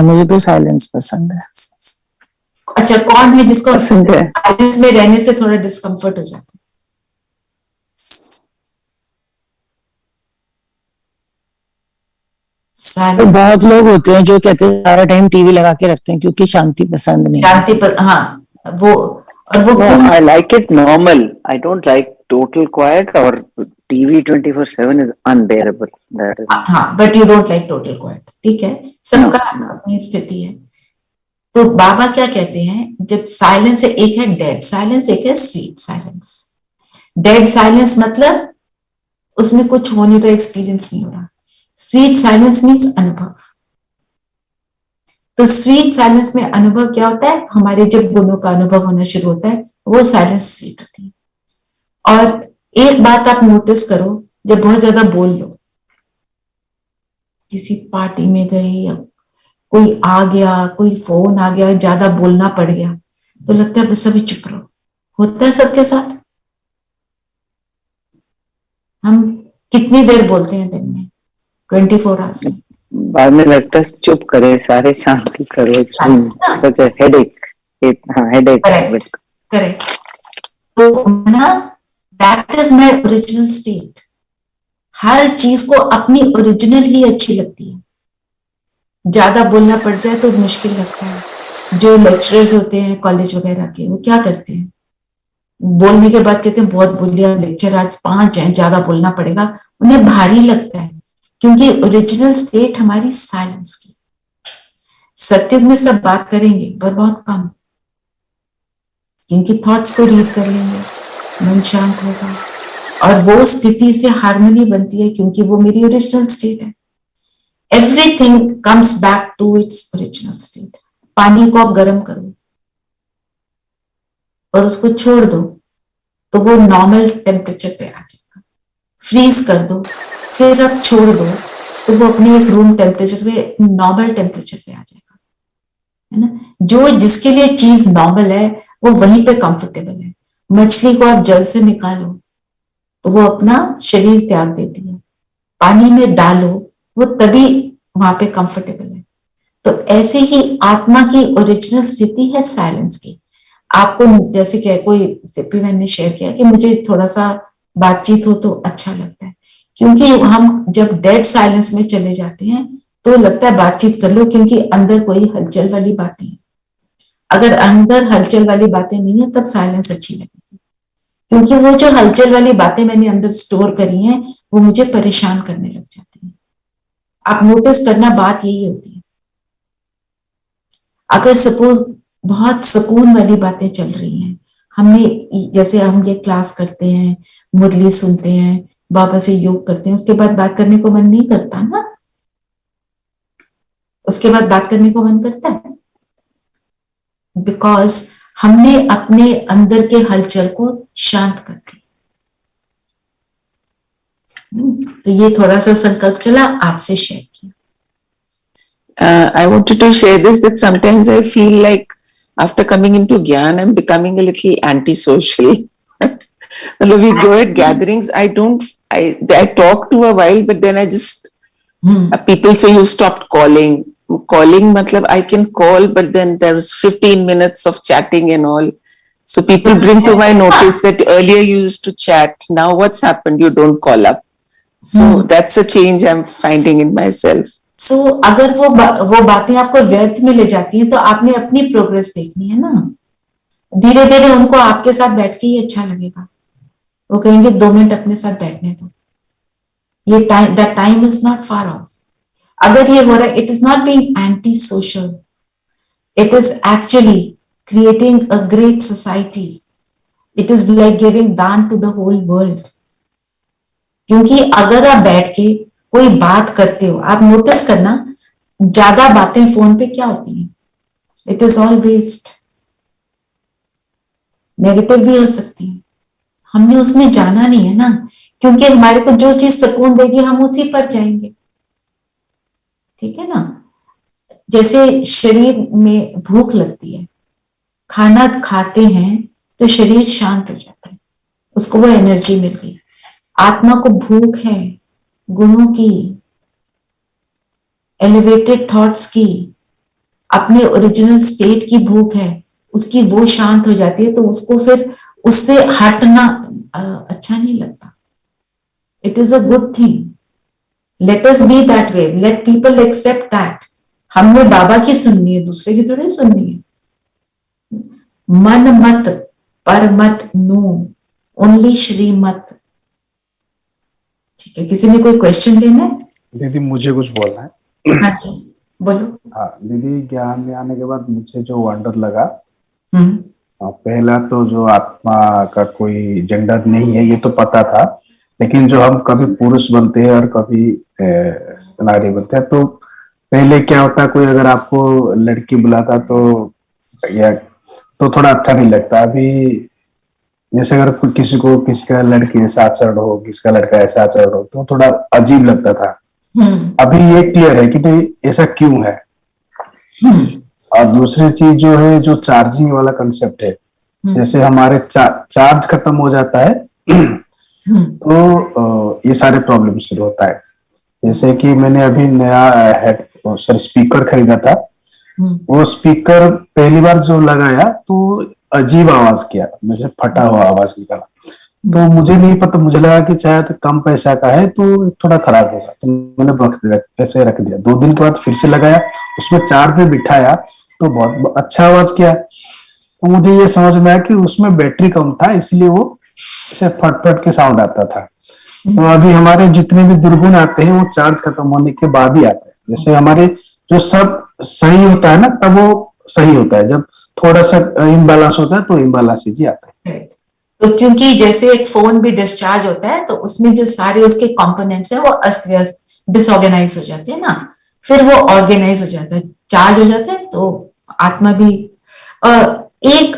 S9: मुझे तो साइलेंस पसंद है।
S1: अच्छा, कौन है जिसको
S4: पसंद है?
S1: साइलेंस में रहने से थोड़ा डिस्कम्फर्ट हो जाता है?
S9: तो बहुत लोग होते हैं जो कहते हैं सारा टाइम टीवी लगा के रखते हैं क्योंकि शांति पसंद नहीं।
S1: शांति पर, हाँ वो, और वो
S5: No, I like it normal. I don't like total quiet or TV 24/7 is unbearable. That is.
S1: हाँ, but you don't like total quite, ठीक है, सबका अपनी स्थिति है। तो बाबा क्या कहते हैं, जब साइलेंस है, एक है डेड साइलेंस, एक है स्वीट साइलेंस। डेड साइलेंस मतलब उसमें कुछ होने का एक्सपीरियंस नहीं हो रहा। स्वीट साइलेंस मीन्स अनुभव। तो स्वीट साइलेंस में अनुभव क्या होता है, हमारे जब गुणों का अनुभव होना शुरू होता है वो साइलेंस स्वीट होती है। और एक बात आप नोटिस करो, जब बहुत ज्यादा बोल लो, किसी पार्टी में गए या कोई आ गया, कोई फोन आ गया, ज्यादा बोलना पड़ गया, तो लगता है बस सभी चुप रहो। होता है सबके साथ। हम कितनी देर बोलते हैं दिन में? 24 आवर्स में।
S5: बाद में लगता है चुप करे, सारे शांति करो। Such headache, headache.
S1: करेक्ट। तो ना, that is my original state. हर चीज को अपनी ओरिजिनल ही अच्छी लगती है। ज्यादा बोलना पड़ जाए तो मुश्किल लगता है। जो लेक्चरर्स होते हैं कॉलेज वगैरह के, वो क्या करते हैं, बोलने के बाद कहते हैं बहुत बोल लिया, लेक्चर आज 5 है, ज्यादा बोलना पड़ेगा। उन्हें भारी लगता है क्योंकि ओरिजिनल स्टेट हमारी साइलेंस की। सत्युग में सब बात करेंगे पर बहुत कम। क्योंकि थॉट्स को रीड कर लेंगे, मन शांत होगा और वो स्थिति से हार्मनी बनती है, क्योंकि वो मेरी ओरिजिनल स्टेट है। Everything comes back to its original state. पानी को आप गर्म करो और उसको छोड़ दो तो वो नॉर्मल टेम्परेचर पे आ जाएगा। फ्रीज कर दो, फिर आप छोड़ दो तो वो अपने एक रूम टेम्परेचर पे, नॉर्मल टेम्परेचर पे आ जाएगा, है ना। जो जिसके लिए चीज नॉर्मल है वो वहीं पे कंफर्टेबल है। मछली को आप जल से निकालो तो वो अपना शरीर त्याग देती है, पानी में डालो वो तभी वहां पे कंफर्टेबल है। तो ऐसे ही आत्मा की ओरिजिनल स्थिति है साइलेंस की। आपको जैसे क्या कोई सिप्पी मैंने शेयर किया कि मुझे थोड़ा सा बातचीत हो तो अच्छा लगता है, क्योंकि हम जब डेड साइलेंस में चले जाते हैं तो लगता है बातचीत कर लो, क्योंकि अंदर कोई हलचल वाली बातें हैं। अगर अंदर हलचल वाली बातें नहीं है तब साइलेंस अच्छी लगेगी, क्योंकि वो जो हलचल वाली बातें मैंने अंदर स्टोर करी हैं वो मुझे परेशान करने लग जाती हैं। आप नोटिस करना, बात यही होती है। अगर सपोज बहुत सुकून वाली बातें चल रही हैं, हमने जैसे हम ये क्लास करते हैं, मुरली सुनते हैं, बाबा से योग करते हैं, उसके बाद बात करने को मन नहीं करता ना? उसके बाद बात करने को मन करता है, बिकॉज हमने अपने अंदर के हलचल को शांत कर दिया। तो ये थोड़ा सा संकल्प चला, आपसे शेयर किया।
S4: I wanted to share this, that sometimes I feel like after coming into Gyan, I'm becoming a little antisocial. We go at gatherings, I talk to a while, but then I just, people say you stopped calling. Calling, matlab I can call, but then there's 15 minutes of chatting and all. So people bring to my notice that earlier you used to chat, now what's happened? You don't call up. So that's a change I'm finding in myself.
S1: So अगर वो बातें आपको व्यर्थ में ले जाती हैं तो आपने अपनी प्रोग्रेस देखनी है ना। धीरे धीरे उनको आपके साथ बैठ के ही अच्छा लगेगा, वो कहेंगे 2 मिनट अपने साथ बैठने दो। ये time, that time is not far of. अगर ये हो रहा है, it is not being anti social, it is actually creating a great society. It is like giving दान to the whole world. क्योंकि अगर आप बैठ के कोई बात करते हो, आप नोटिस करना ज्यादा बातें फोन पे क्या होती हैं, it is all waste. Negative भी हो सकती है, हमने उसमें जाना नहीं है ना, क्योंकि हमारे को जो चीज सुकून देगी हम उसी पर जाएंगे, ठीक है ना। जैसे शरीर में भूख लगती है, खाना खाते हैं तो शरीर शांत हो जाता है, उसको वो एनर्जी मिल गई। आत्मा को भूख है गुणों की, एलिवेटेड थॉट्स की, अपने ओरिजिनल स्टेट की भूख है, उसकी वो शांत हो जाती है, तो उसको फिर उससे हटना अच्छा नहीं लगता। It is a good thing, let us be that way, let people accept that. हमने बाबा की सुननी है, दूसरे की थोड़ी सुननी है। मन मत पर मत नो, ओनली श्रीमत। ठीक है, किसी ने कोई क्वेश्चन लेना है?
S8: दीदी मुझे कुछ बोलना है।
S1: हाँ जी बोलो।
S8: हाँ दीदी, ज्ञान में आने के बाद मुझे जो वंडर लगा, पहला तो जो आत्मा का कोई जेंडर नहीं है ये तो पता था, लेकिन जो हम कभी पुरुष बनते हैं और कभी नारी बनते हैं, तो पहले क्या होता है, कोई अगर आपको लड़की बुलाता तो या तो थोड़ा अच्छा नहीं लगता। अभी जैसे अगर किसी का लड़की ऐसा आचरण हो, किसी का लड़का ऐसा आचरण हो, तो थोड़ा अजीब लगता था। अभी ये क्लियर है कि भाई ऐसा क्यों है। और दूसरी चीज जो है, जो चार्जिंग वाला कंसेप्ट है, जैसे हमारे चार्ज खत्म हो जाता है तो ये सारे प्रॉब्लम शुरू होता है। जैसे कि मैंने अभी नया स्पीकर खरीदा था, वो स्पीकर पहली बार जो लगाया तो अजीब आवाज किया, मुझे फटा हुआ आवाज निकाला। तो मुझे नहीं पता, मुझे लगा कि शायद कम पैसा का है तो थोड़ा खराब होगा, तो मैंने ऐसे रख दिया। 2 दिन के बाद फिर से लगाया, उसमें चार्ज में बिठाया तो बहुत अच्छा आवाज किया। तो मुझे ये समझ में आया कि उसमें बैटरी कम था, इसलिए वो से फट के साउंड आता था। तो अभी हमारे जितने भी दुर्गुण आते हैं वो चार्ज खत्म होने के बाद ही आते हैं। जैसे हमारे जो सब सही होता है ना, तब वो सही होता है, जब थोड़ा सा इम्बैलेंस होता है तो इम्बैलेंस ही आता है।
S1: तो क्योंकि जैसे एक फोन भी डिस्चार्ज होता है तो उसमें जो सारे उसके कंपोनेंट्स हैं वो अस्त व्यस्त डिसऑर्गेनाइज हो जाते हैं ना, फिर वो ऑर्गेनाइज हो जाता है, चार्ज हो जाता है। तो आत्मा भी एक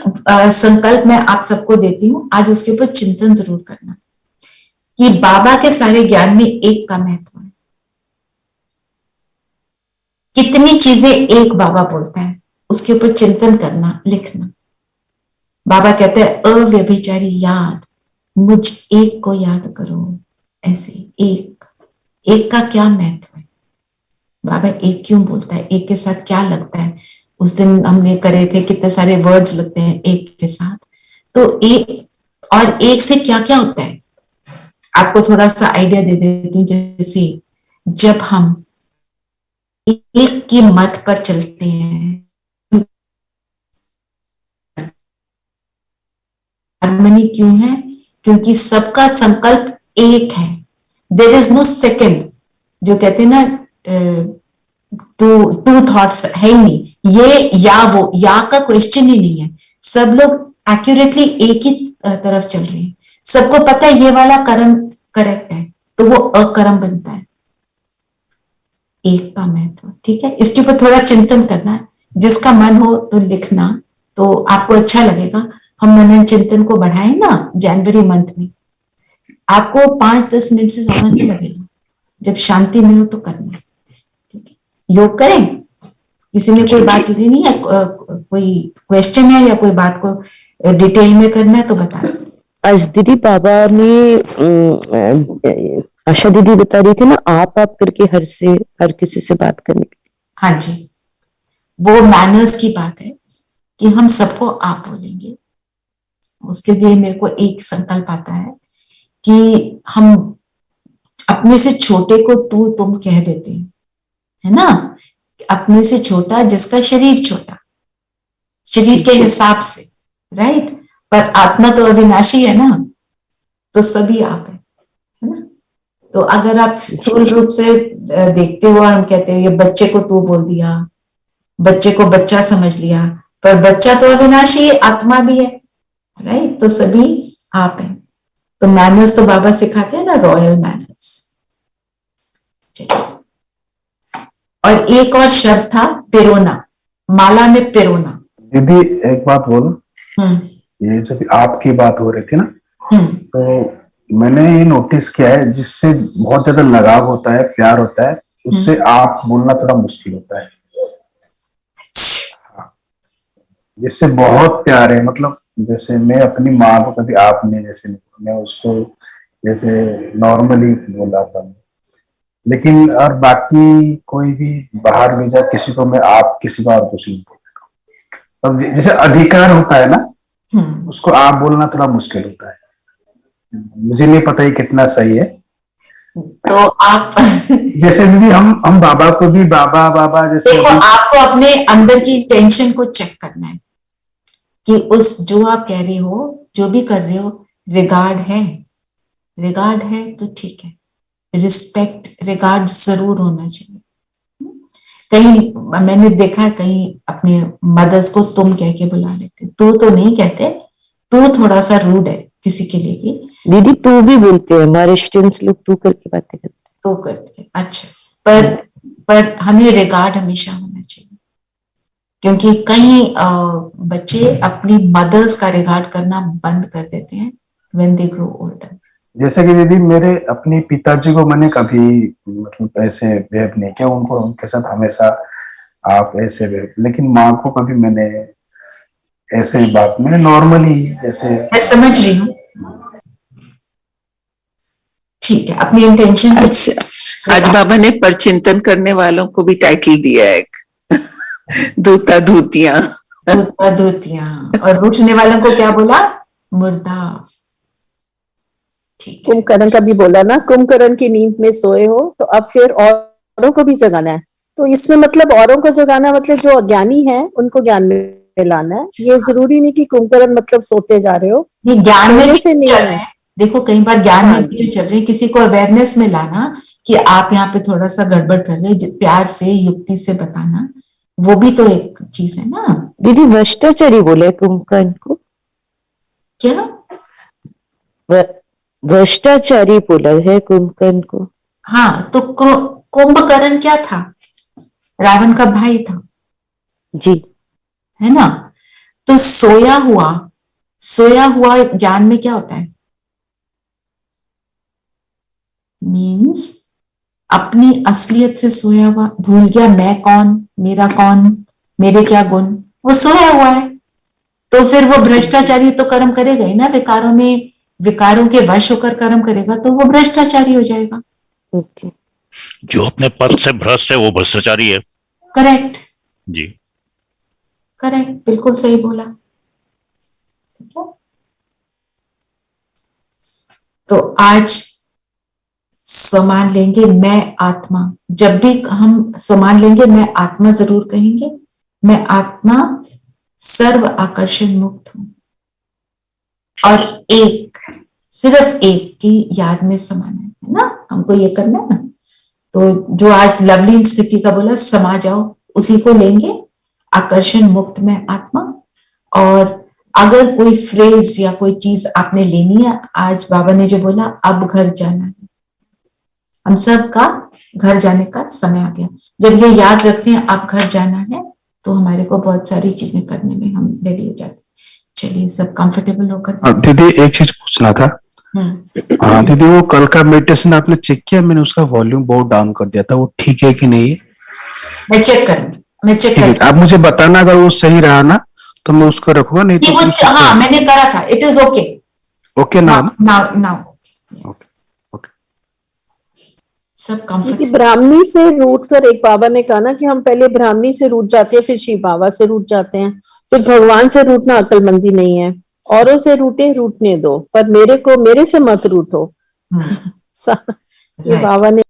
S1: संकल्प मैं आप सबको देती हूँ, आज उसके ऊपर चिंतन जरूर करना कि बाबा के सारे ज्ञान में एक का महत्व है। कितनी चीजें एक बाबा बोलते हैं, उसके ऊपर चिंतन करना, लिखना। बाबा कहते हैं अव्यभिचारी याद, मुझ एक को याद करो। ऐसे एक का क्या महत्व है, बाबा एक क्यों बोलता है, एक के साथ क्या लगता है। उस दिन हमने करे थे, कितने सारे वर्ड्स लगते हैं एक के साथ। तो एक और एक से क्या क्या होता है, आपको थोड़ा सा आइडिया दे देती हूँ। जैसे जब हम एक की मत पर चलते हैं, हार्मनी क्यों है, क्योंकि सबका संकल्प एक है। देयर इज नो सेकंड, जो कहते हैं ना टू थॉट्स है ही नहीं, ये या वो, या का क्वेश्चन ही नहीं है। सब लोग एक्यूरेटली एक ही तरफ चल रहे हैं, सबको पता है ये वाला कर्म करेक्ट है, तो वो अकर्म बनता है। एक का महत्व, ठीक है, इसके ऊपर थोड़ा चिंतन करना है। जिसका मन हो तो लिखना, तो आपको अच्छा लगेगा। हम मनन चिंतन को बढ़ाएं ना जनवरी मंथ में, आपको 5-10 मिनट से ज्यादा नहीं लगेगा। जब शांति में हो तो करना, ठीक है। योग करें, किसी ने कोई बात लेनी है, कोई क्वेश्चन है या कोई बात को डिटेल में करना है तो बता।
S3: आज दीदी बाबा ने आशा दीदी बता रही थी ना, आप करके हर किसी से बात करने की।
S1: हाँ जी, वो मैनर्स की बात है कि हम सबको आप बोलेंगे। उसके लिए मेरे को एक संकल्प आता है कि हम अपने से छोटे को तू तुम कह देते हैं, है ना, अपने से छोटा जिसका शरीर छोटा, शरीर के हिसाब से, राइट। पर आत्मा तो अविनाशी है ना, तो सभी आप है ना। तो अगर आप स्थूल रूप से देखते हो और हम कहते हो ये बच्चे को तू बोल दिया, बच्चे को बच्चा समझ लिया, पर बच्चा तो अविनाशी है, आत्मा भी है, राइट। तो सभी आप हैं। तो मैनर्स तो बाबा सिखाते हैं ना, रॉयल मैनर्स। और एक और शब्द था पिरोना, माला में पिरोना।
S8: दीदी एक बात बोलो, ये जब आपकी बात हो रही थी ना, तो मैंने ये नोटिस किया है, जिससे बहुत ज्यादा लगाव होता है, प्यार होता है, उससे आप बोलना थोड़ा मुश्किल होता है। जिससे बहुत प्यार है, मतलब जैसे मैं अपनी माँ को कभी आपने जैसे, मैं उसको जैसे नॉर्मली बोला था, लेकिन और बाकी कोई भी बाहर भेजा किसी को मैं आप, किसी को और कुछ नहीं बोलता। अब जैसे अधिकार होता है ना, उसको आप बोलना थोड़ा मुश्किल होता है। मुझे नहीं पता ये कितना सही है।
S1: तो आप
S8: जैसे दीदी हम बाबा को भी बाबा बाबा जैसे,
S1: देखो आपको अपने अंदर की टेंशन को चेक करना है कि उस जो आप कह रहे हो, जो भी कर रहे हो, रिगार्ड है तो ठीक है। रिस्पेक्ट, रिगार्ड जरूर होना चाहिए। कहीं मैंने देखा है, कहीं अपने मदर्स को तुम कह के बुला लेते, तू तो नहीं कहते, तू थोड़ा सा रूड है किसी के लिए भी।
S3: दीदी तू भी बोलते हैं, हमारे स्टूडेंट्स लोग तू करके बातें करते हैं।
S1: तो करते हैं, अच्छा। पर हमें रिगार्ड हमेशा होना चाहिए, क्योंकि कई बच्चे अपनी मदर्स का रिगार्ड करना बंद कर देते हैं व्हेन दे ग्रो ओल्डर।
S8: जैसे कि दीदी मेरे अपने पिताजी को मैंने कभी मतलब ऐसे बिहेव नहीं किया, उनको उनके साथ हमेशा आप ऐसे बिहेव, लेकिन माँ को कभी मैंने ऐसे बात, मैंने नॉर्मली जैसे,
S1: मैं समझ रही हूँ, ठीक है, अपनी इंटेंशन।
S4: अच्छा, आज बाबा ने परचिंतन करने वालों को भी टाइटल दिया है एक, दूता दूतियां।
S1: और रूठने वालों को क्या बोला, मुर्दा।
S3: कुंभकर्ण का भी बोला ना, कुंभकर्ण की नींद में सोए हो तो अब फिर औरों को भी जगाना है। तो इसमें मतलब औरों को जगाना मतलब जो अज्ञानी है उनको ज्ञान में लाना है। ये जरूरी नहीं कि कुंभकर्ण मतलब सोते जा रहे हो,
S1: ये ज्ञान में
S3: से नहीं है।
S1: देखो कई बार ज्ञान में भी जो चल रही है, किसी को अवेयरनेस में लाना कि आप यहाँ पे थोड़ा सा गड़बड़ कर रहे हैं, प्यार से युक्ति से बताना, वो भी तो एक चीज है ना।
S9: दीदी भ्रष्टाचारी बोला है कुंभकर्ण को?
S1: क्या?
S9: भ्रष्टाचारी बोला है कुंभकर्ण को?
S1: हाँ, तो कुंभकर्ण क्या था? रावण का भाई था
S9: जी,
S1: है ना। तो सोया हुआ ज्ञान में क्या होता है? मीन्स अपनी असलियत से सोया हुआ, भूल गया मैं कौन, मेरा कौन, मेरे क्या गुण, वो सोया हुआ है। तो फिर वो भ्रष्टाचारी तो कर्म करेगा ही ना, विकारों के वश होकर कर्म करेगा तो वो भ्रष्टाचारी हो जाएगा।
S9: ओके।
S2: जो अपने पद से भ्रष्ट है वो भ्रष्टाचारी है।
S1: करेक्ट,
S2: जी।
S1: करेक्ट, बिल्कुल सही बोला। ठीक है, तो आज सम्मान लेंगे मैं आत्मा। जब भी हम सम्मान लेंगे मैं आत्मा जरूर कहेंगे। मैं आत्मा सर्व आकर्षण मुक्त हूं और सिर्फ एक की याद में समाना है ना, हमको ये करना है ना। तो जो आज लवली स्थिति का बोला समा जाओ, उसी को लेंगे। आकर्षण मुक्त में आत्मा। और अगर कोई फ्रेज या कोई चीज आपने लेनी है, आज बाबा ने जो बोला अब घर जाना है, हम सब का घर जाने का समय आ गया। जब ये याद रखते हैं अब घर जाना है, तो हमारे को बहुत सारी चीजें करने में हम रेडी हो जाते हैं। चलिए सब कंफर्टेबल होकर।
S8: दीदी एक चीज पूछना था। हाँ दीदी, वो कल का मेडिटेशन आपने चेक किया? मैंने उसका वॉल्यूम बहुत डाउन कर दिया था, वो ठीक है कि नहीं है?
S1: मैं चेक करूंगी, मैं चेक
S8: ठीक है,
S1: करूंगी।
S8: आप मुझे बताना अगर वो सही रहा ना तो मैं उसको रखूंगा, नहीं तो फिर
S1: हाँ मैंने करा था, it is okay.
S8: Okay now
S1: now सब
S3: क्योंकि
S1: कंफर्टेबल।
S3: ब्राह्मणी से रूट कर, एक बाबा ने कहा ना कि हम पहले ब्राह्मणी से रूट जाते हैं, फिर शिव बाबा से रूट जाते हैं, फिर भगवान से रूटना अक्लमंदी नहीं है। औरों से रूटे रूटने दो, पर मेरे से मत रूठो। ये बाबा ने।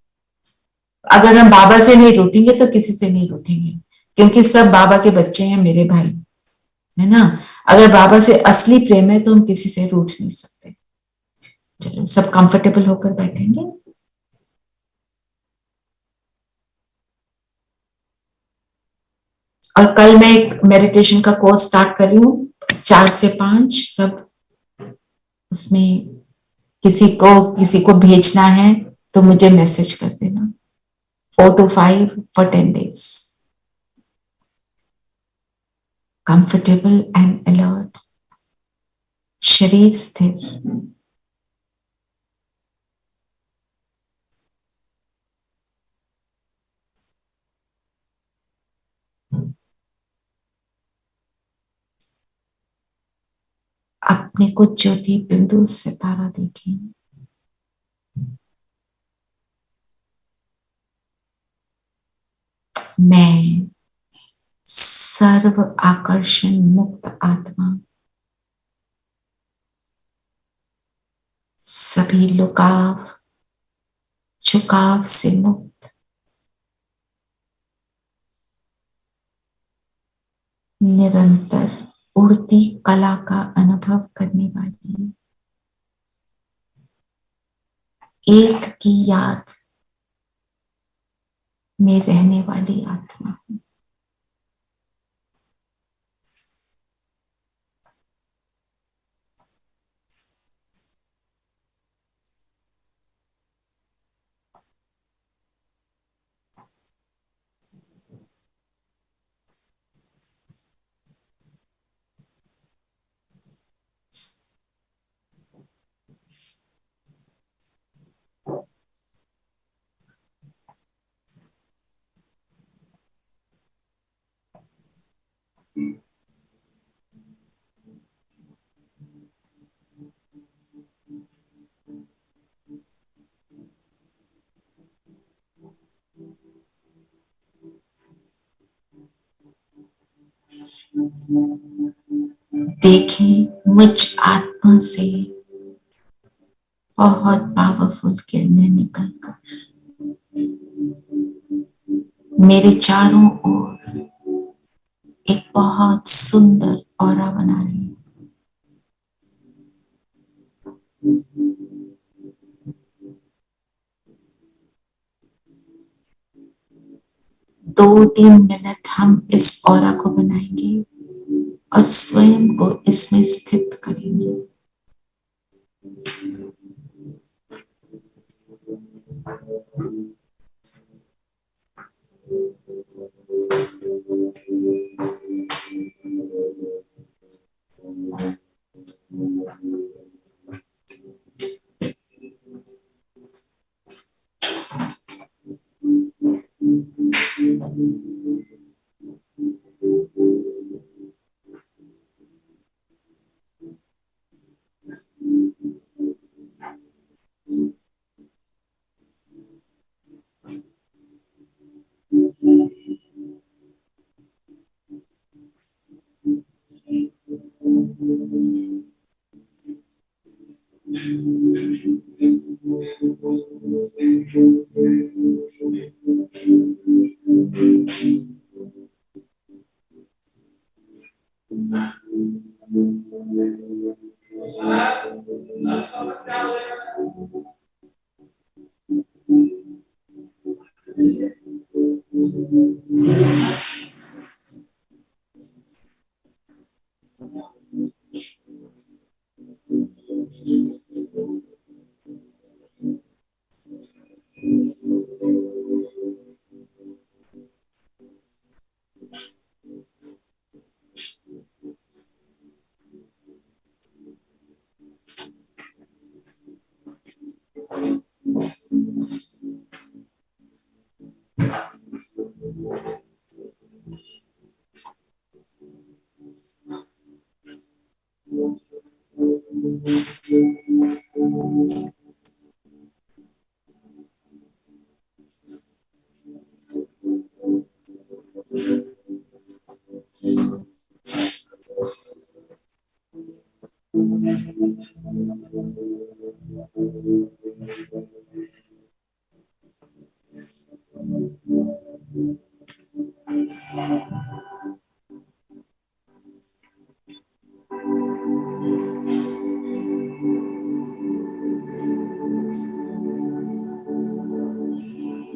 S1: अगर हम बाबा से नहीं रूठेंगे तो किसी से नहीं रूठेंगे, क्योंकि सब बाबा के बच्चे हैं, मेरे भाई है ना। अगर बाबा से असली प्रेम है तो हम किसी से रूठ नहीं सकते। चलो सब कंफर्टेबल होकर बैठेंगे। और कल मैं एक मेडिटेशन का कोर्स स्टार्ट कर रही हूँ, 4 से 5 सब। उसमें किसी को भेजना है तो मुझे मैसेज कर देना। 4 to 5 for 10 days. Comfortable and alert. शरीर स्थिर। अपने को ज्योति बिंदु सितारा देखें। मैं सर्व आकर्षण मुक्त आत्मा, सभी लुकाव झुकाव से मुक्त, निरंतर उड़ती कला का अनुभव करने वाली, एक की याद में रहने वाली आत्मा हूं। देखें मुझ आत्मा से बहुत पावरफुल किरणें निकलकर मेरे चारों ओर एक बहुत सुंदर ऑरा बना रही है। दो तीन मिनट हम इस ऑरा को बनाएंगे और स्वयं को इसमें स्थित करेंगे।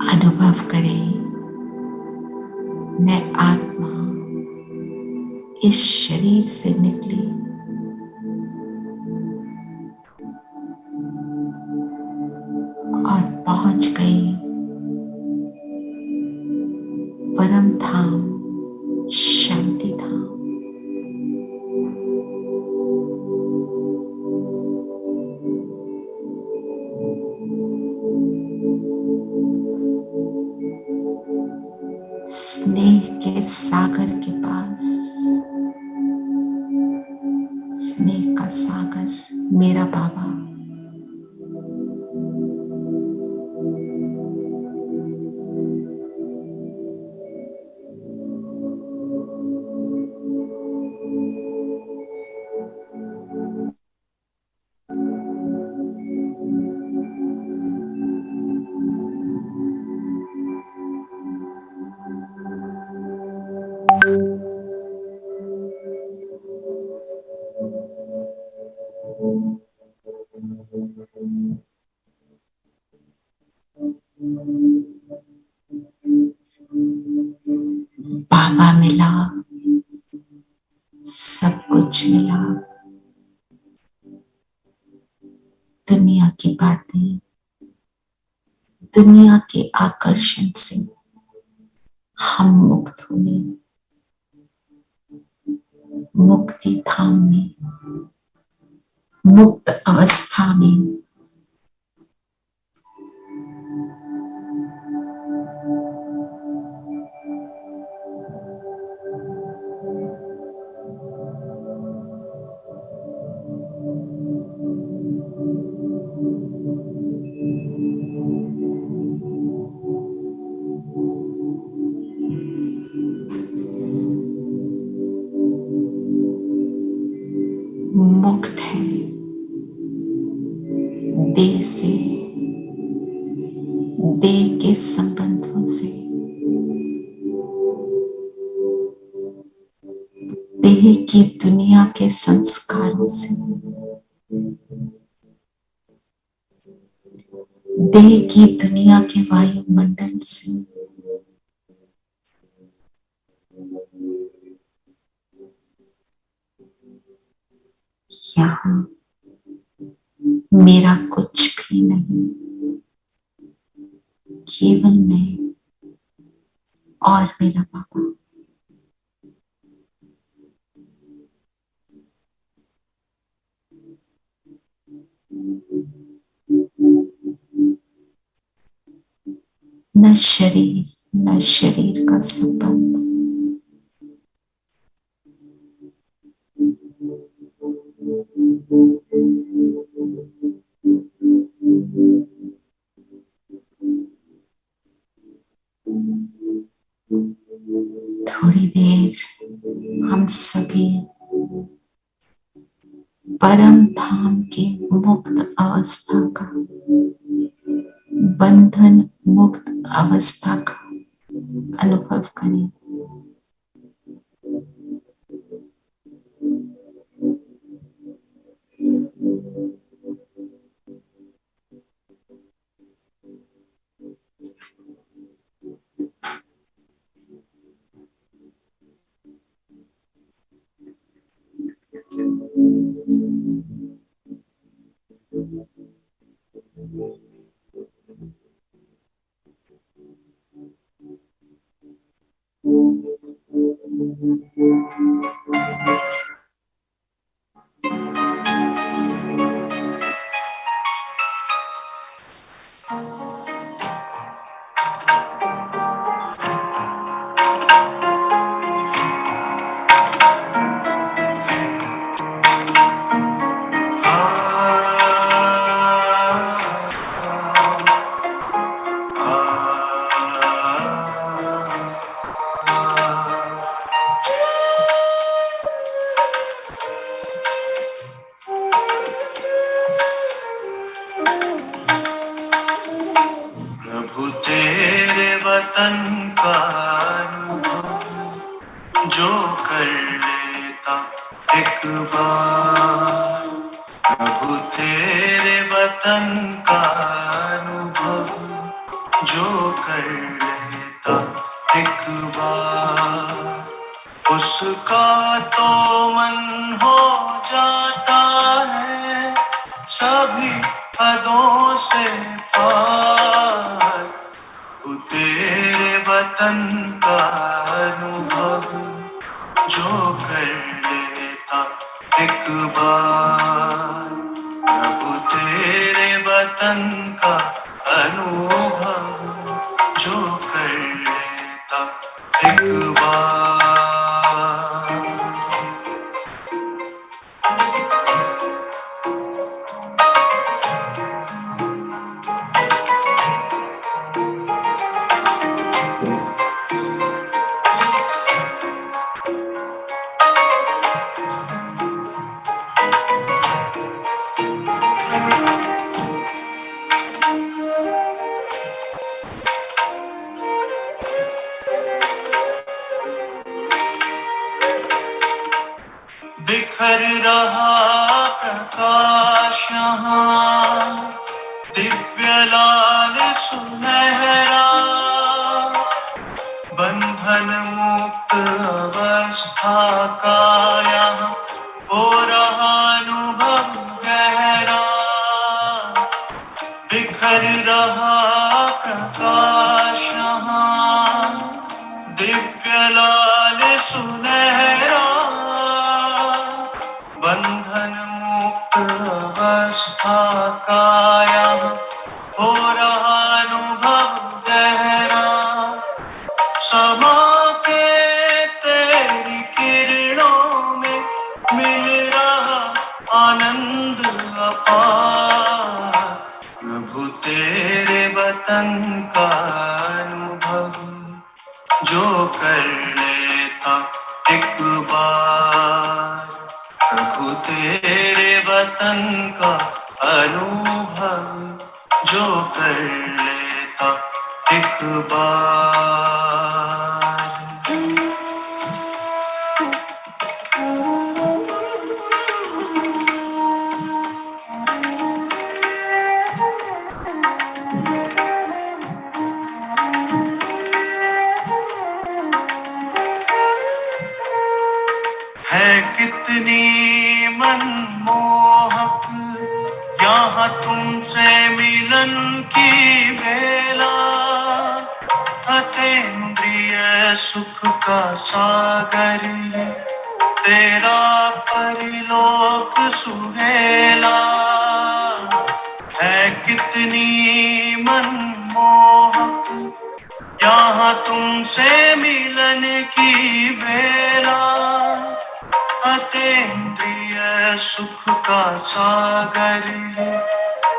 S1: अनुभव करें, मैं आत्मा इस शरीर से निकली और पहुंच गई परम धाम, शांति धाम। स्नेह के सागर के पास, स्नेह का सागर मेरा बाबा। बाबा मिला, सब कुछ मिला। दुनिया की बातें, दुनिया के आकर्षण से हम मुक्त होने, मुक्ति धाम में, मुक्त अवस्था में मुक्त है देह से, देह के संबंधों से, देह की दुनिया के संस्कारों से, देह की दुनिया के वायुमंडल से। यहाँ मेरा कुछ भी नहीं, केवल मैं और मेरा बाबा। न शरीर न शरीर का संबंध, थोड़ी देर हम सभी परम धाम की मुक्त अवस्था का, बंधन मुक्त अवस्था का अनुभव करें।
S11: प्रभु तेरे वतन का अनुभव जो कर लेता एक बार, प्रभु तेरे वतन का अनुभव जो कर लेता एक बार, उसका तो मन हो जाता है सभी हदों से पार। तू तेरे वतन का अनुभव जो कर लेता एक बार, प्रभु तेरे वतन का अनुभव जो कर लेता एक बार। बिखर रहा प्रकाश यहाँ, दिव्य लाल सुनहरा, बंधन मुक्त अवस्था का यहाँ हो रहा अनुभव गहरा। बिखर रहा प्रकाश यहाँ, दिव्य लाल सुनहरा, बंधन मुक्त अवस्था का यहाँ हो रहा अनुभव गहरा। समा के तेरी किरणों में मिल रहा आनंद अपार, प्रभु तेरे वतन का अनुभव जो कर लेता एक बार, प्रभु तेरे वतन का अनुभव जो कर लेता एक बार। है कितनी मनमोहक मिलन की वेला, अतीन्द्रिय सुख का सागर है तेरा परिलोक सुहेला। है कितनी मनमोहक यहाँ तुमसे मिलन की वेला, अतीन्द्रिय सुख का सागर है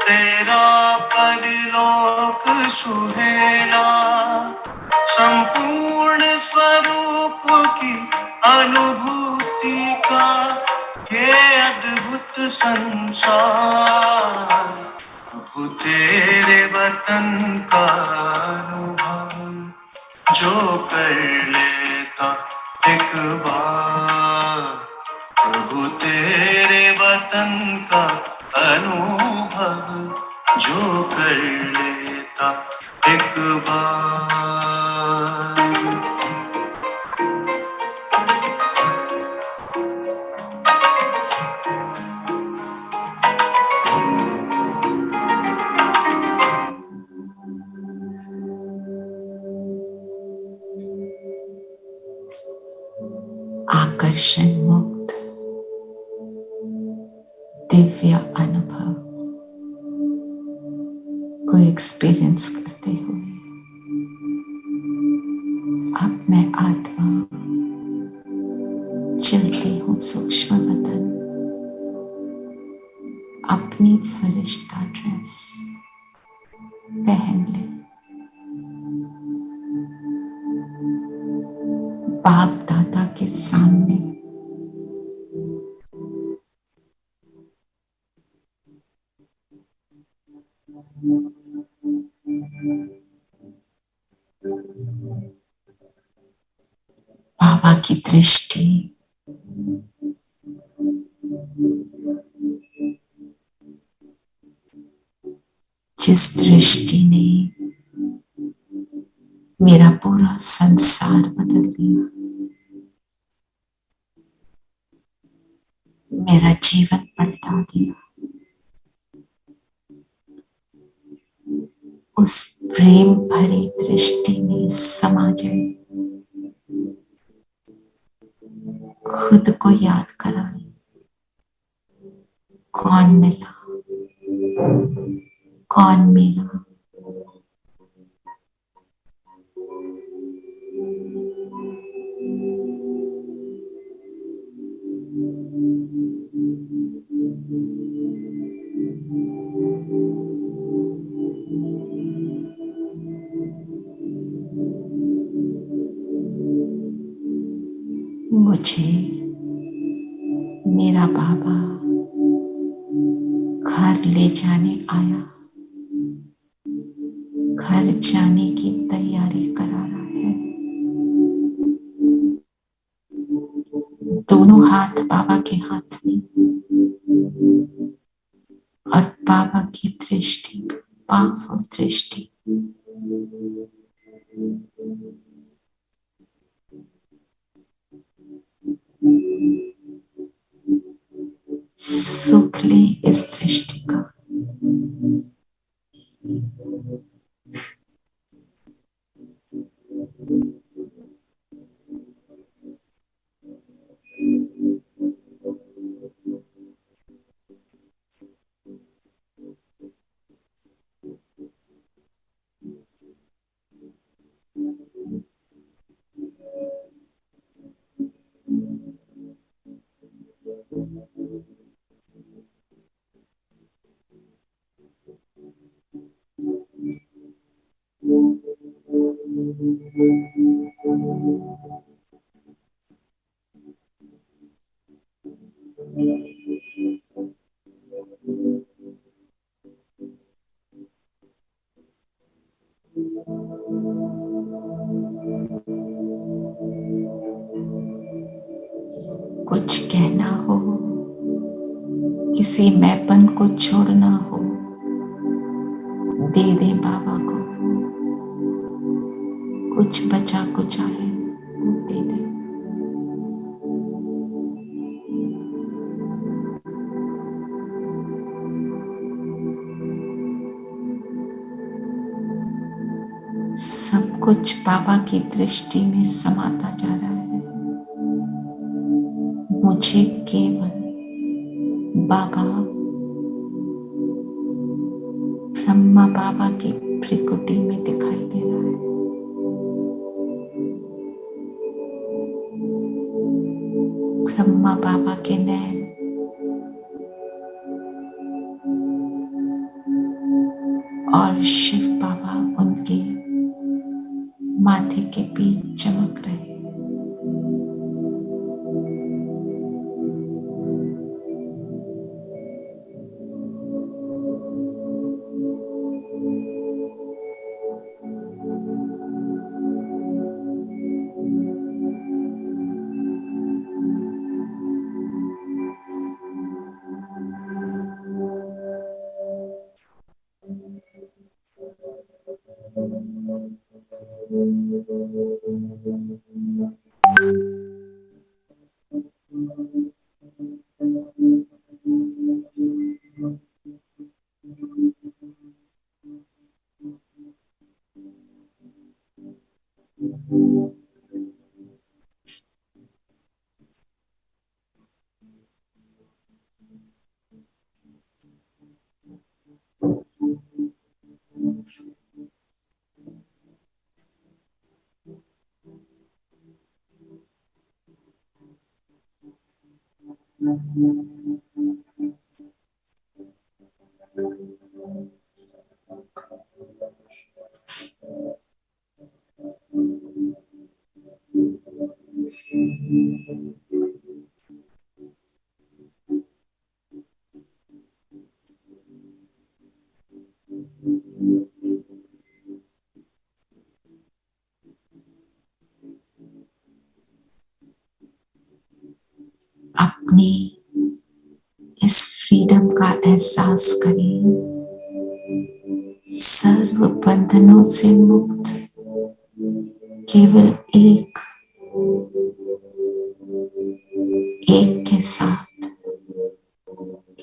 S11: तेरा परलोक सुहेला। संपूर्ण स्वरूप की अनुभूति का ये अद्भुत संसार, प्रभु तेरे वतन का अनुभव जो कर लेता एक बार, प्रभु तेरे वतन का अनुभव जो कर लेता एक बार।
S1: आकर्षण मुक्त दिव्य अनुभव को एक्सपीरियंस करते हुए अब मैं आत्मा चलती हूँ सूक्ष्म वतन, अपनी फरिश्ता ड्रेस पहन ले, बाप दादा के सामने बाबा की दृष्टि जिस दृष्टि ने मेरा पूरा संसार बदल दिया, मेरा जीवन पलटा दिया, उस प्रेम भरी दृष्टि में समा जाए, खुद को याद कराए, कौन मिला, कौन मेरा। मुझे मेरा बाबा घर ले जाने आया, घर जाने की तैयारी करा रहा है। दोनों हाथ बाबा के हाथ में और बाबा की दृष्टि, पावरफुल दृष्टि। सुख ले इस दृष्टि का। कुछ कहना हो, किसी मैपन को छोड़ना हो, दे दे बाबा को। कुछ बचा कुछ आए तो दे दे। सब कुछ बाबा की दृष्टि में समाता जा रहा है। मुझे केवल बाबा, ब्रह्मा बाबा की भ्रिकुटी में दिखाई दे रहा है। ब्रह्मा बाबा के नैन और शिव बाबा उनके माथे के बीच चमक रहे हैं। अपनी इस फ्रीडम का एहसास करें, सर्व बंधनों से मुक्त, केवल एक के साथ,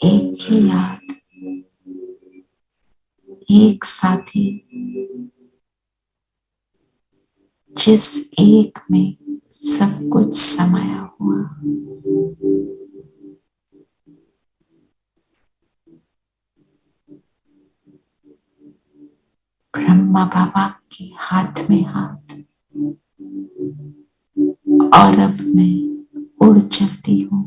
S1: एक की याद, एक साथी, जिस एक में सब कुछ समाया हुआ। ब्रह्मा बाबा के हाथ में हाथ, और अब मैं उड़ चलती हूँ,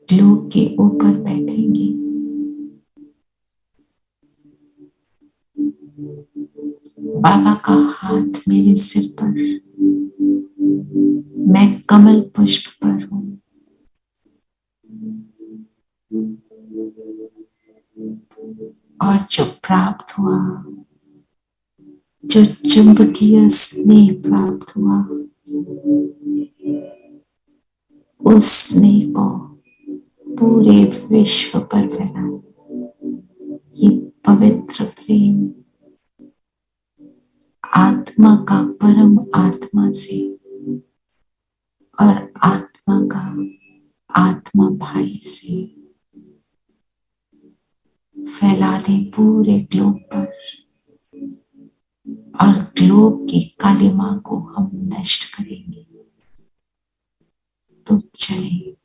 S1: ग्लोब के ऊपर बैठेंगी। बाबा का हाथ मेरे सिर पर, मैं कमल पुष्प पर हूँ। और जो प्राप्त हुआ, जो चुंबकीय स्नेह प्राप्त हुआ, उस स्नेह को पूरे विश्व पर फैलाए। ये पवित्र प्रेम आत्मा का परम आत्मा से और आत्मा का आत्मा भाई से फैला दे पूरे ग्लोब पर, और ग्लोब की कालिमा को हम नष्ट करेंगे। तो चलिए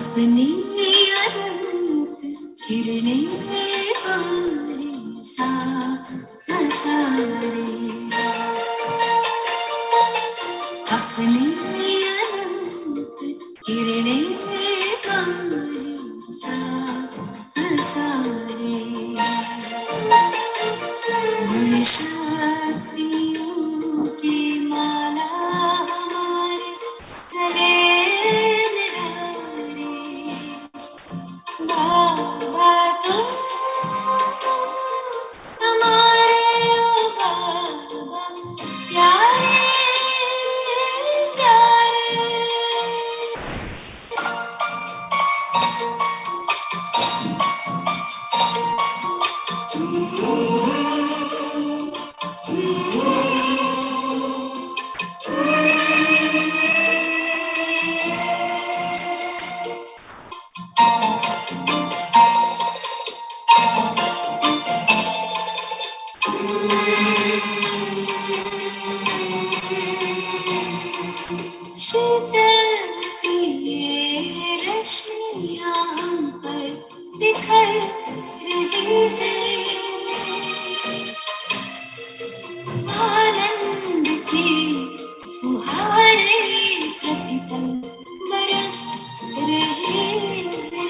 S11: अपनी अनंत किरणें बहारे सारे अपनी अनंत किरणें बहारे सारे गुण शक्तियों की माला हमारे गले में डाले बाबा तुम हमारे ओ बाबा प्यारे प्यारे शीतल सी ये रश्मियाँ हम पर बिखर रही है आनंद की फुहारें प्रतिपल बरस रही है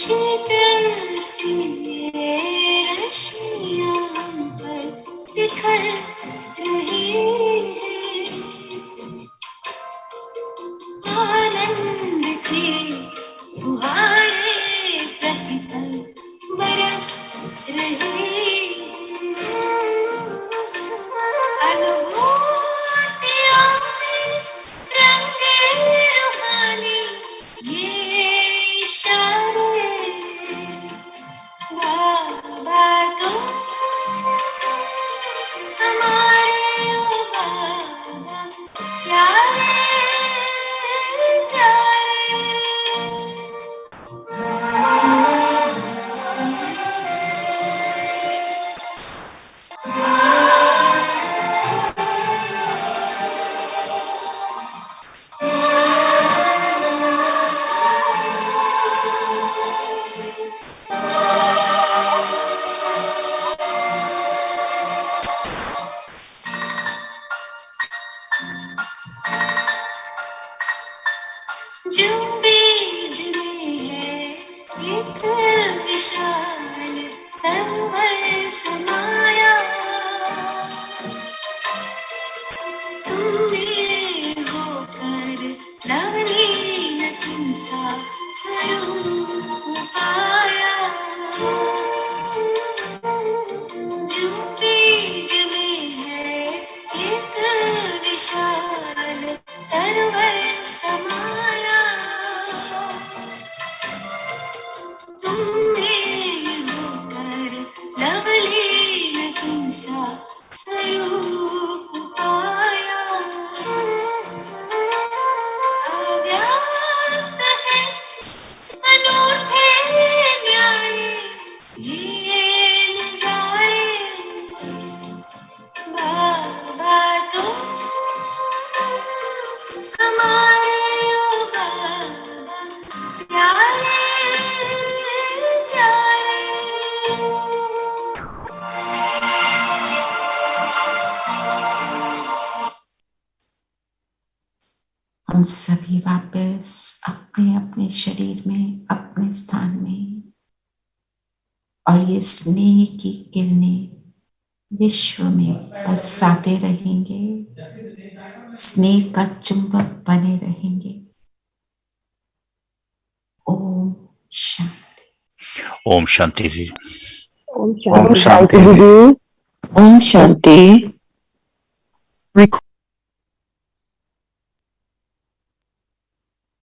S11: शीतल सी ये रश्मियाँ हम पर बिखर रही है आनंद की फुहारें प्रतिपल बरस रही अनुभूतियों में रंगे रूहानी ये इशारे बाबा तुम हमारे ओ बाबा प्यारे प्यारे जो बीज में है एक विशाल तन्वर समाया तुमने होकर नवनीत सा स्वरूप पाया जो बीज में है एक विशाल तन्वर समाया तुमने होकर लवलीन सा स्वरूप पाया अव्यक्त है अनूठे न्यारे ये नजारे बाबा तुम हमारे ओ बाबा प्यारे प्यारे
S1: हम सभी वापस अपने अपने शरीर में अपने स्थान में और ये स्नेह की किरणें विश्व में बरसाते रहेंगे स्नेह का चुंबक बने रहेंगे ओम शांति
S2: ओम शांति जी
S3: ओम
S8: ओम
S3: शांति
S8: शांति
S4: ओम शांति।